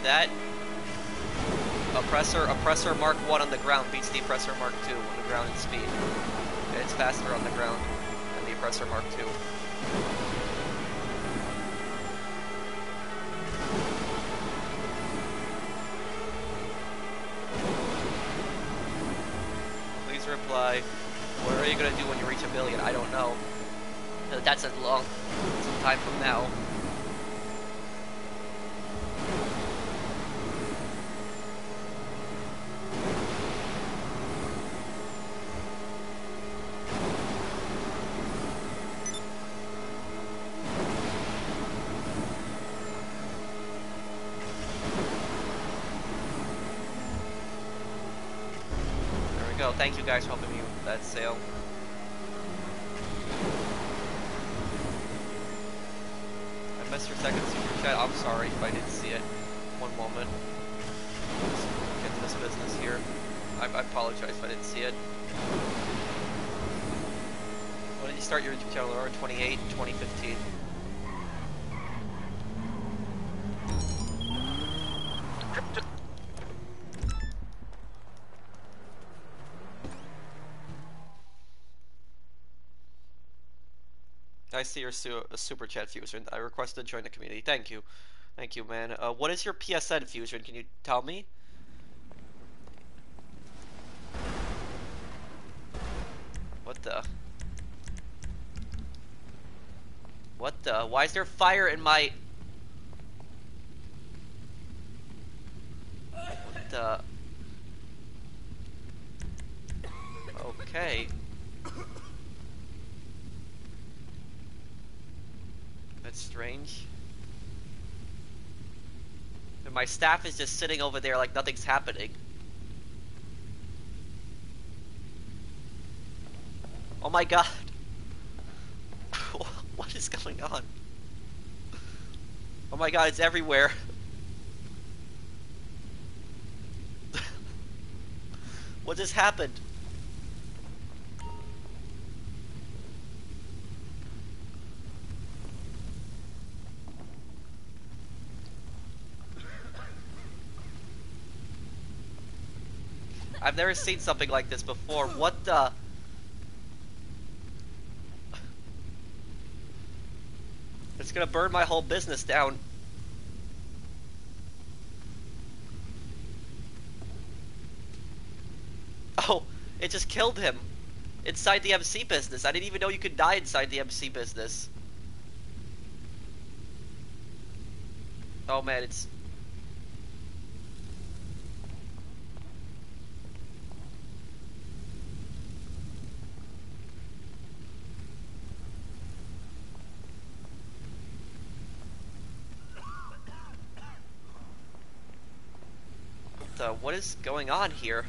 That oppressor Mark 1 on the ground beats the oppressor Mark 2 on the ground in speed. Okay, it's faster on the ground than the oppressor Mark 2. Please reply. What are you gonna do when you reach 1 billion? I don't know. That's some time from now. Thank you guys for helping me with that sale. I missed your second super chat. I'm sorry if I didn't see it. One moment. Let's get to this business here. I apologize if I didn't see it. When did you start your YouTube channel? Around 28, 2015. I see your super chat, Fusion. I requested to join the community. Thank you. Thank you, man. What is your PSN, Fusion? Can you tell me? What the? What the? Why is there fire in my... What the? Okay. That's strange. And my staff is just sitting over there like nothing's happening. Oh my god. What is going on? Oh my god, it's everywhere. What just happened? I've never seen something like this before. What the? It's gonna burn my whole business down. Oh, it just killed him. Inside the MC business. I didn't even know you could die inside the MC business. Oh man, it's... what is going on here?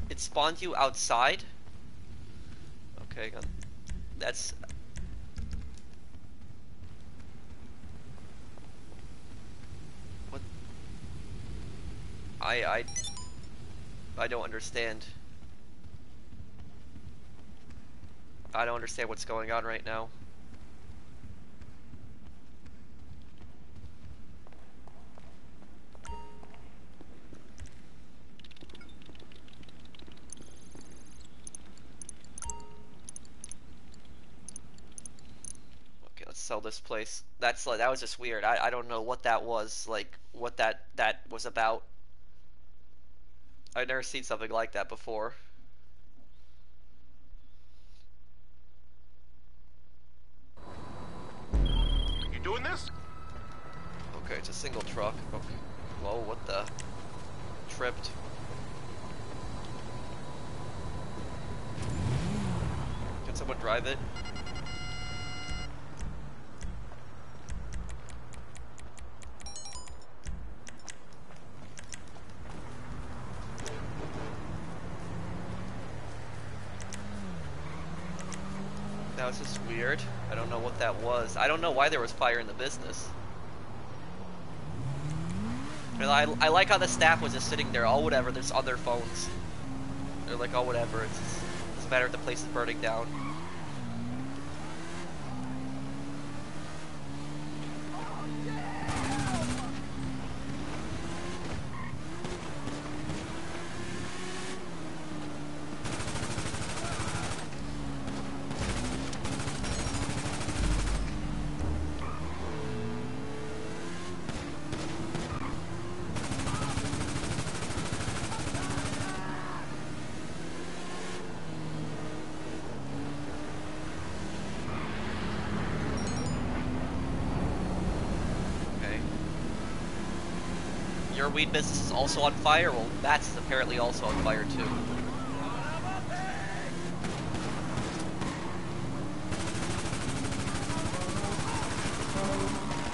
It spawned you outside? Okay, that's... What? I don't understand. I don't understand what's going on right now. Sell this place. That was just weird. I don't know what that was, like what that was about. I've never seen something like that before. You doing this? Okay, it's a single truck. Okay. Whoa, what the? Tripped. Can someone drive it? That was just weird. I don't know what that was. I don't know why there was fire in the business. I like how the staff was just sitting there. Oh, whatever. There's other phones. They're like, oh, whatever. It's a matter if the place is burning down. Your weed business is also on fire? Well, that's apparently also on fire too.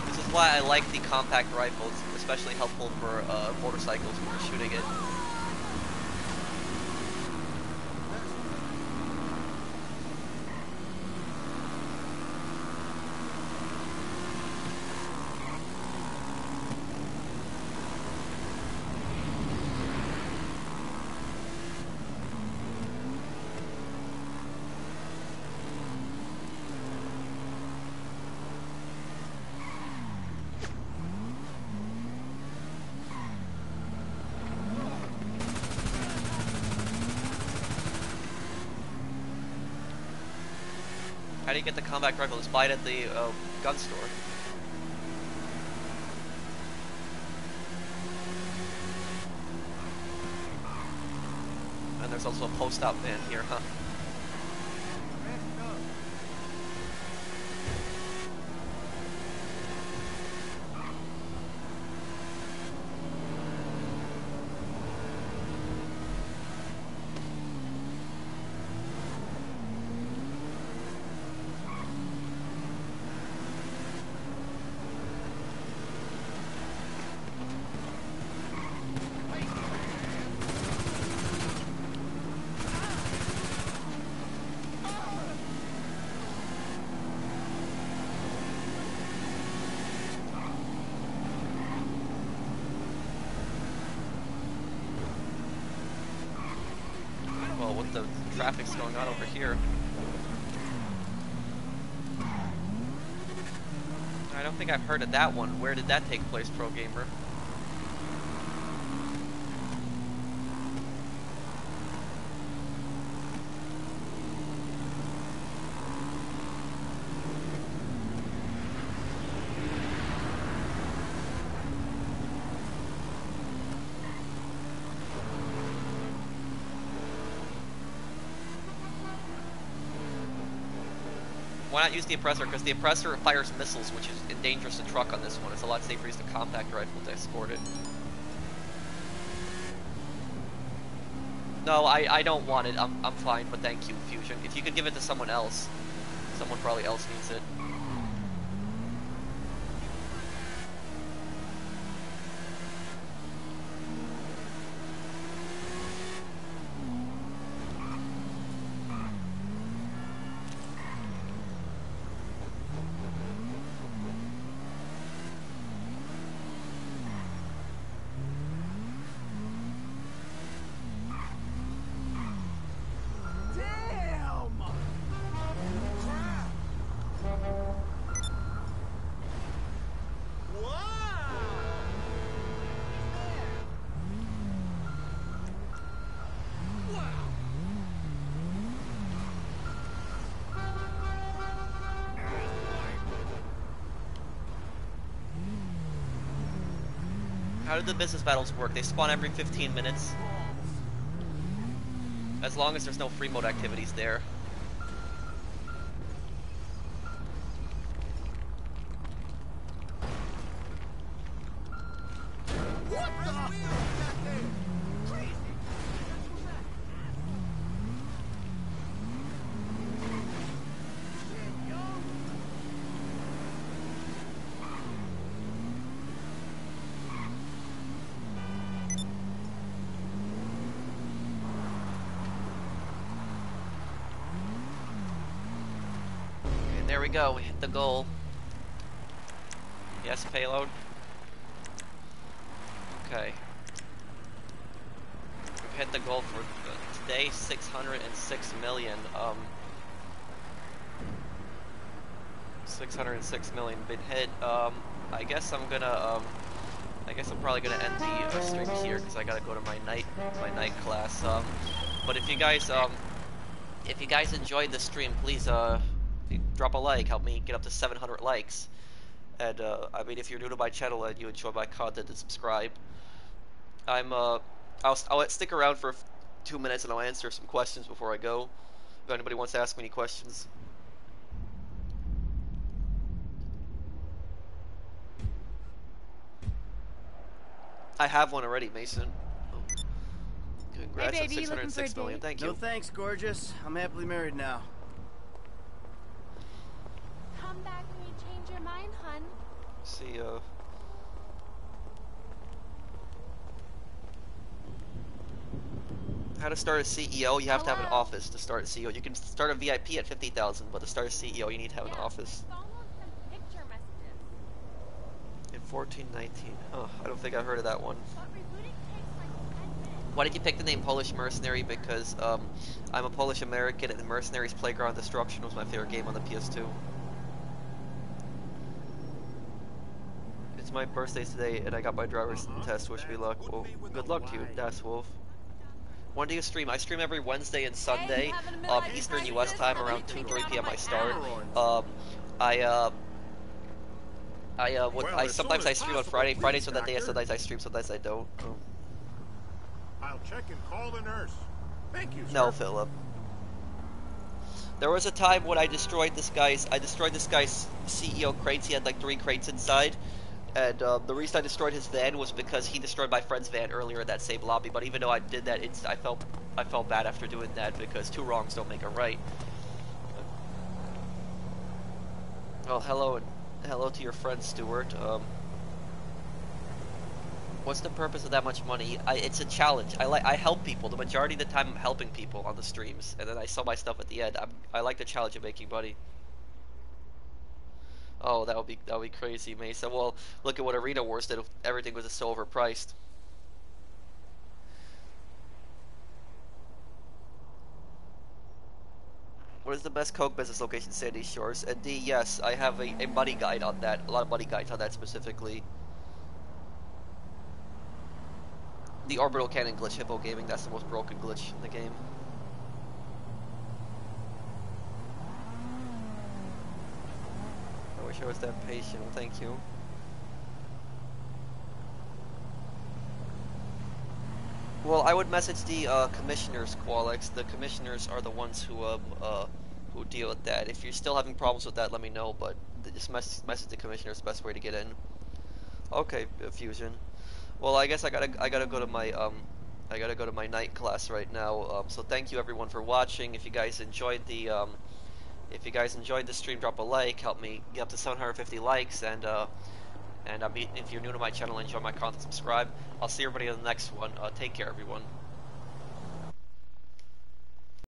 This is why I like the compact rifle. It's especially helpful for motorcycles when you're shooting it. How do you get the compact rifle? Just buy it at the gun store. And there's also a post-op van here, huh? what the traffic's going on over here. I don't think I've heard of that one. Where did that take place, Pro Gamer? Why not use the oppressor? Because the oppressor fires missiles, which is endangers the truck on this one. It's a lot safer to use the compact rifle to escort it. No, I don't want it. I'm fine, but thank you, Fusion. If you could give it to someone else, someone probably else needs it. How do the business battles work? They spawn every 15 minutes. As long as there's no free mode activities there. What the hell is that thing? Crazy! And there we go, we hit the goal. Yes, payload. Okay. We've hit the goal for today, 606 million. 606 million been hit. I guess I'm gonna, I guess I'm probably gonna end the stream here because I gotta go to my night class. But if you guys enjoyed the stream, please drop a like, help me get up to 700 likes. And I mean, if you're new to my channel and you enjoy my content, then subscribe. I'll stick around for 2 minutes and I'll answer some questions before I go. If anybody wants to ask me any questions. I have one already, Mason. Congrats Hey, on baby, 606 million. Thank you. No thanks, gorgeous. I'm happily married now. Come back when you change your mind, hun. See, how to start a CEO? You have to have an office to start a CEO. You can start a VIP at 50,000, but to start a CEO, you need to have an office. Download some picture messages. In 1419. Oh, I don't think I heard of that one. But rebooting takes like 10 minutes. Why did you pick the name Polish Mercenary? Because I'm a Polish American and Mercenaries Playground Destruction was my favorite game on the PS2. It's my birthday today and I got my driver's test. Wish me luck. Well, good luck to you, Das Wolf. When do you stream? I stream every Wednesday and Sunday, Eastern US time around 2-3 p.m. I start. Sometimes I stream on Friday. Fridays are that day. Sometimes I stream. Sometimes I don't. I'll check and call the nurse. Thank you, sir. No, Philip. There was a time when I destroyed this guy's CEO crates. He had like 3 crates inside, and the reason I destroyed his van was because he destroyed my friend's van earlier in that same lobby. But even though I did that, I felt bad after doing that because 2 wrongs don't make a right. Well, hello to your friend Stuart. What's the purpose of that much money? It's a challenge. I help people. The majority of the time I'm helping people on the streams, and then I sell my stuff at the end. I like the challenge of making money. Oh, that would be crazy, Mesa. Well, look at what Arena Wars did if everything was so overpriced. What is the best Coke business location in Sandy Shores? And D, yes, I have a buddy guide on that. A lot of buddy guides on that specifically. The orbital cannon glitch, Hippo Gaming, that's the most broken glitch in the game. I wish I was that patient, thank you. Well, I would message the commissioners, Qualex. The commissioners are the ones who deal with that. If you're still having problems with that, let me know, but just message the commissioners, the best way to get in. Okay, Fusion. Well, I guess I gotta go to my night class right now. So thank you everyone for watching. If you guys enjoyed the stream, drop a like. Help me get up to 750 likes. And if you're new to my channel and enjoy my content, subscribe. I'll see everybody in the next one. Take care, everyone.